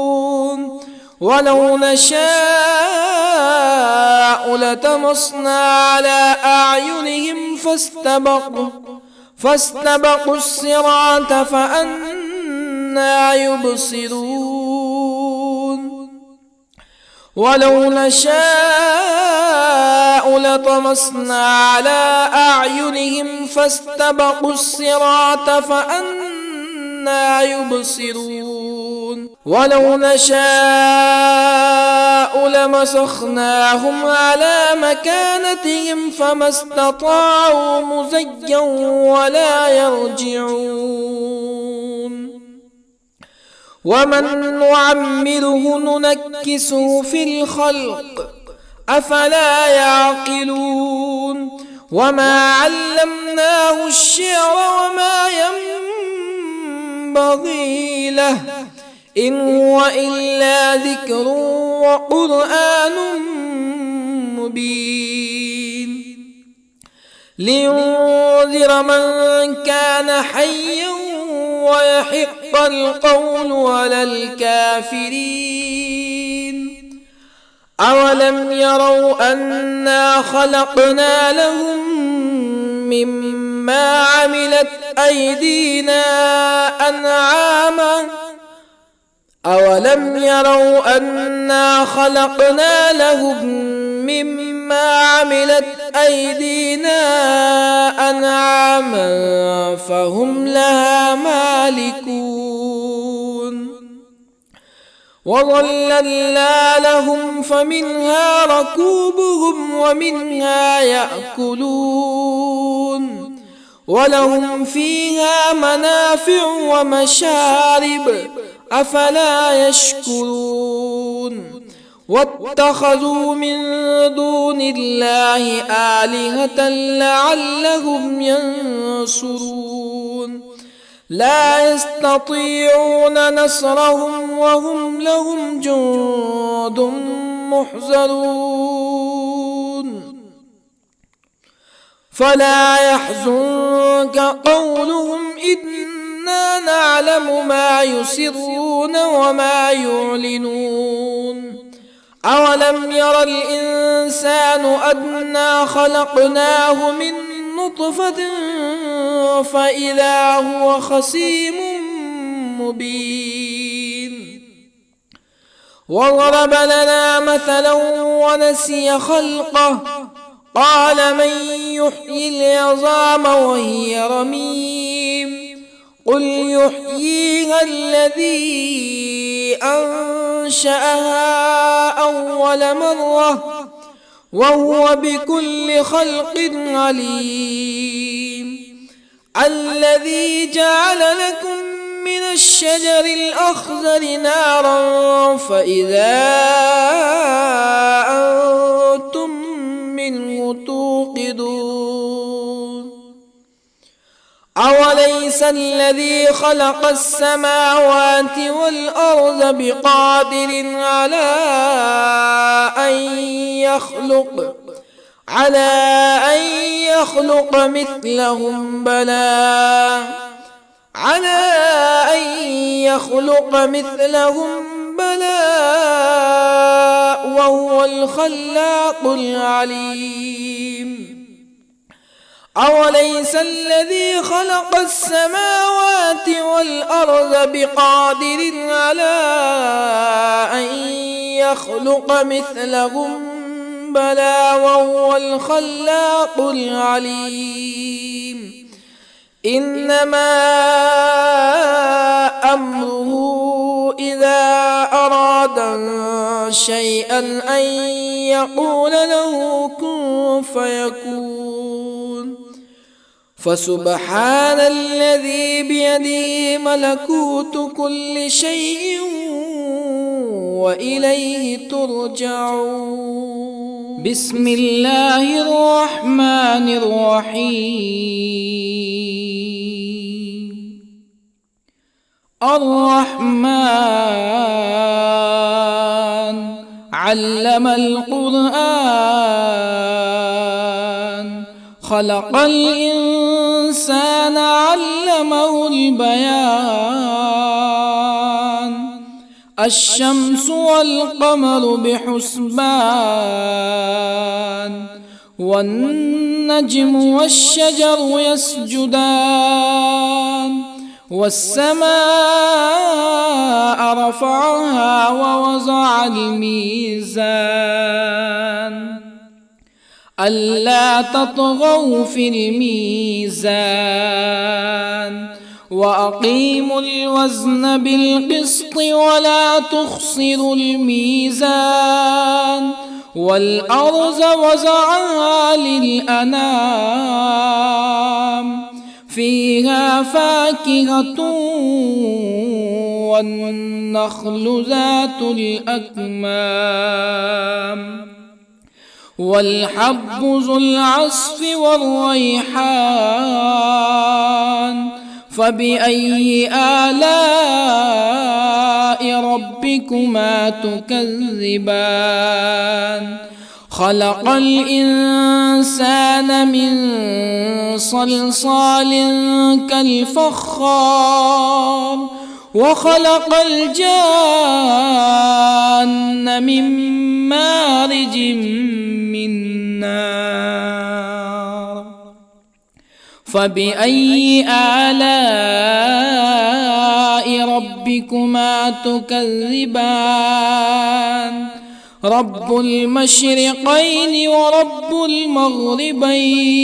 ولو نشاء لطمسنا على أعينهم فاستبقوا الصراط فأنى يبصرون ولو نشاء لطمسنا على أعينهم فاستبقوا الصراط فأنى يبصرون ولو نشاء لمسخناهم على مكانتهم فما استطاعوا مزيا ولا يرجعون ومن نعمره ننكسه في الخلق أفلا يعقلون وما علمناه الشعر وما ينبغي له إن هو إلا ذكر وقرآن مبين لينذر من كان حيا ويحق القول على الكافرين أولم يروا أنا خلقنا لهم مما عملت أيدينا أنعاما أولم يروا أنا خلقنا لهم مما عملت أيدينا أنعاما فهم لها مالكون وظللنا لهم فمنها ركوبهم ومنها يأكلون ولهم فيها منافع ومشارب أفلا يشكرون واتخذوا من دون الله آلهة لعلهم ينصرون لا يستطيعون نصرهم وهم لهم جند محضرون فلا يحزنك قولهم إنا نعلم ما يسرون وما يعلنون أولم ير الإنسان أنا خلقناه من نطفة فإذا هو خصيم مبين وضرب لنا مثلا ونسي خلقه قال من يحيي العظام وهي رميم قل يحييها الذي أنشأها أول مرة وهو بكل خلق عليم الذي جعل لكم من الشجر الأخضر نارا فإذا أنتم منه توقدون أوليس الذي خلق السماوات والأرض بقادر على أن يخلق مثلهم بلى وهو الخلاق العليم أوليس الذي خلق السماوات والأرض بقادر على أن يخلق مثلهم بلى وهو الخلاق العليم إنما أمره إذا أراد شيئا أن يقول له كن فيكون فسبحان الذي بيده ملكوت كل شيء وإليه ترجعون. بسم الله الرحمن الرحيم. الرحمن علم القرآن خلق الإنسان علمه البيان الشمس والقمر بحسبان والنجم والشجر يسجدان والسماء رفعها ووضع الميزان ألا تطغوا في الميزان وأقيموا الوزن بالقسط ولا تخسروا الميزان والأرض وضعها للأنام فيها فاكهة والنخل ذات الأكمام والحب ذو العصف والريحان فبأي آلاء ربكما تكذبان خلق الإنسان من صلصال كالفخار وخلق الجان من مارج من نار فبأي آلاء ربكما تكذبان رب المشرقين ورب المغربين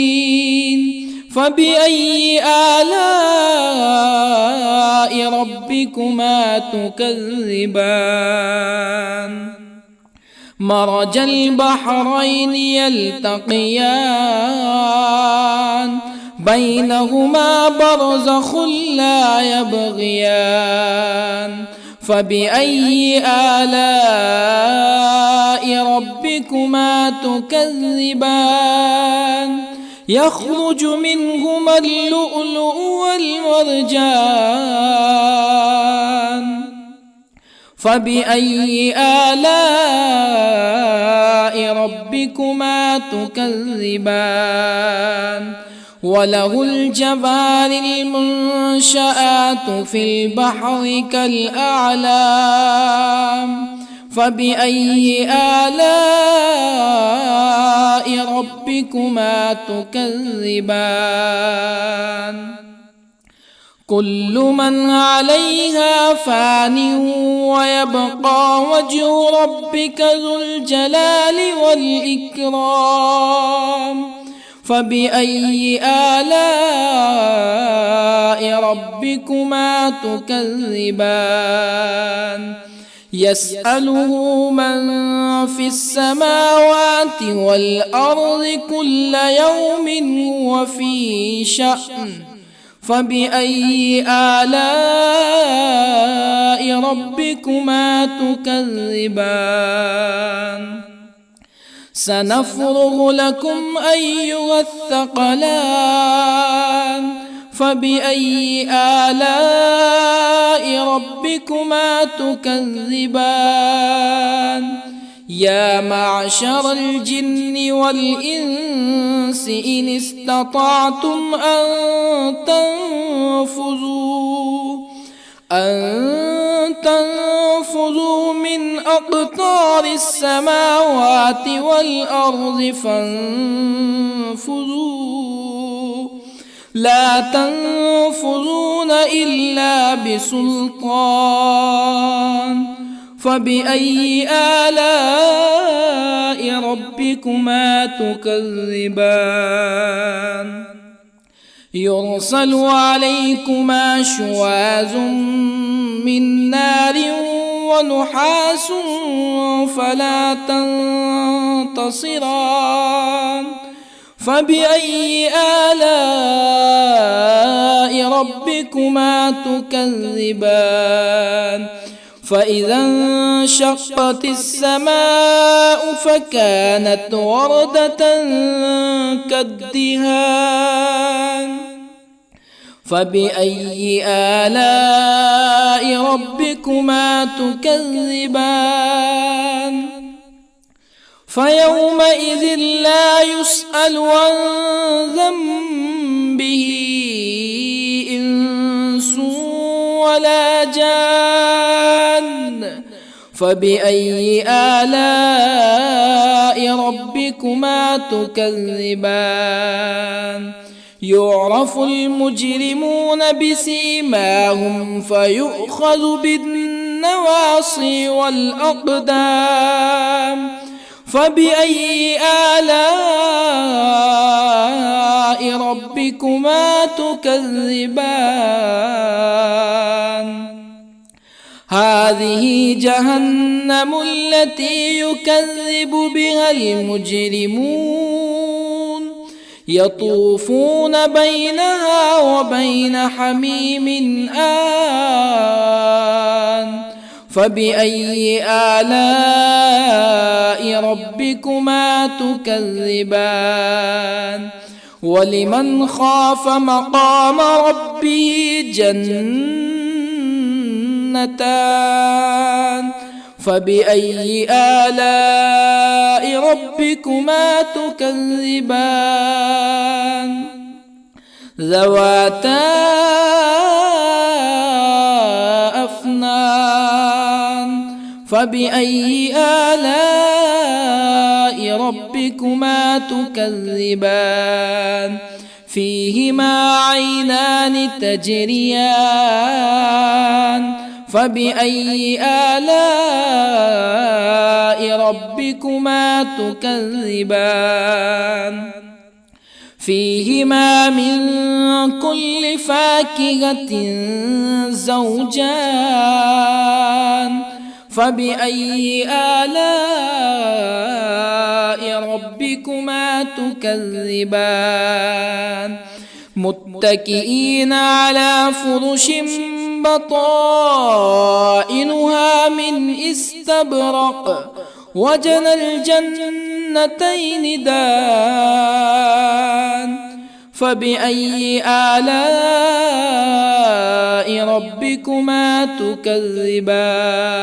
فبأي آلاء ربكما تكذبان مرج البحرين يلتقيان بينهما برزخ لا يبغيان فبأي آلاء ربكما تكذبان يخرج منهما اللؤلؤ والمرجان فبأي آلاء ربكما تكذبان وله الجوار المنشآت في البحر كالأعلام فبأي آلاء ربكما تكذبان كل من عليها فان ويبقى وجه ربك ذو الجلال والإكرام فبأي آلاء ربكما تكذبان يسأله من في السماوات والأرض كل يوم هو في شأن فبأي آلاء ربكما تكذبان سنفرغ لكم أيها الثقلان فبأي آلاء ربكما تكذبان يا معشر الجن والإنس إن استطعتم أن تنفذوا من أقطار السماوات والأرض فانفذوا لا تنفذون إلا بسلطان فبأي آلاء ربكما تكذبان يرسل عليكما شواظ من نار ونحاس فلا تنتصران فبأي آلاء ربكما تكذبان فإذا انشقت السماء فكانت وردة كالدهان فبأي آلاء ربكما تكذبان فيومئذ لا يسأل عن ذنبه إنس ولا جان فبأي آلاء ربكما تكذبان يعرف المجرمون بسيماهم فيؤخذ بالنواصي والأقدام فبأي آلاء ربكما تكذبان هذه جهنم التي يكذب بها المجرمون يطوفون بينها وبين حميم آن فبأي آلاء ربكما تكذبان ولمن خاف مقام ربه جنتان فبأي آلاء ربكما تكذبان ذواتا أفنان فبأي آلاء ربكما تكذبان فيهما عينان تجريان فبأي آلاء ربكما تكذبان فيهما من كل فاكهة زوجان فبأي آلاء ربكما تكذبان متكئين على فرش بطائنها من استبرق وجنى الجنتين دان فبأي آلاء ربكما تكذبان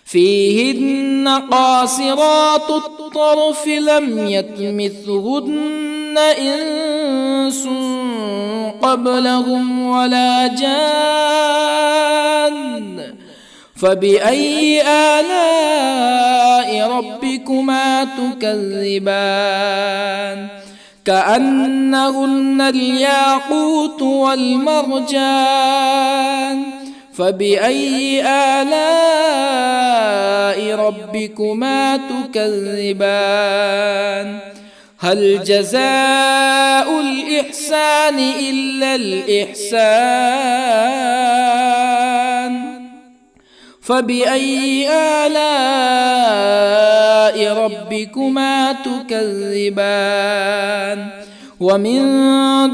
فيهن قاصرات الطرف لم يطمثهن إنس قبلهم ولا جان فبأي آلاء ربكما تكذبان كأنهن الياقوت والمرجان فبأي آلاء ربكما تكذبان هل جزاء الإحسان إلا الإحسان فبأي آلاء ربكما تكذبان ومن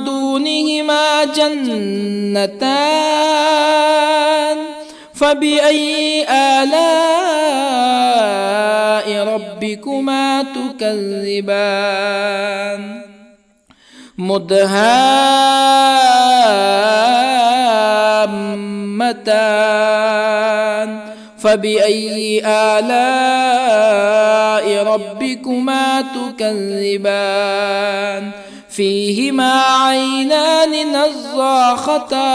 دونهما جنتان فبأي آلاء ربكما تكذبان مدهامتان فبأي آلاء ربكما تكذبان فيهما عينان نضاختان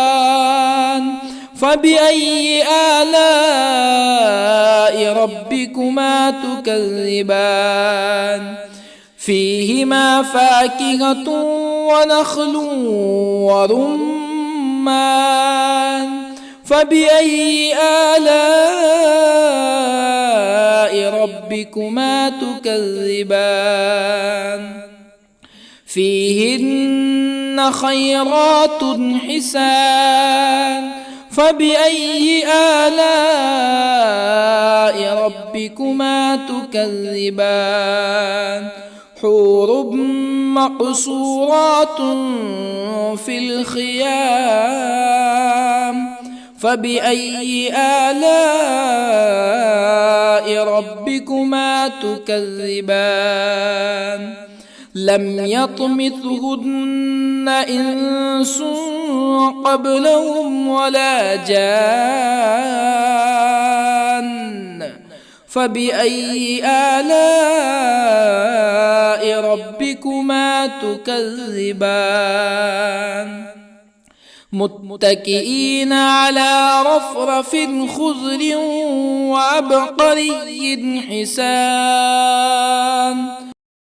فبأي آلاء ربكما تكذبان فيهما فاكهة ونخل ورمان فبأي آلاء ربكما تكذبان فيهن خيرات حسان فبأي آلاء ربكما تكذبان حور مقصورات في الخيام فبأي آلاء ربكما تكذبان لم يطمثهن إنس قبلهم ولا جان فبأي آلاء ربكما تكذبان متكئين على رفرف خضر وعبقري حسان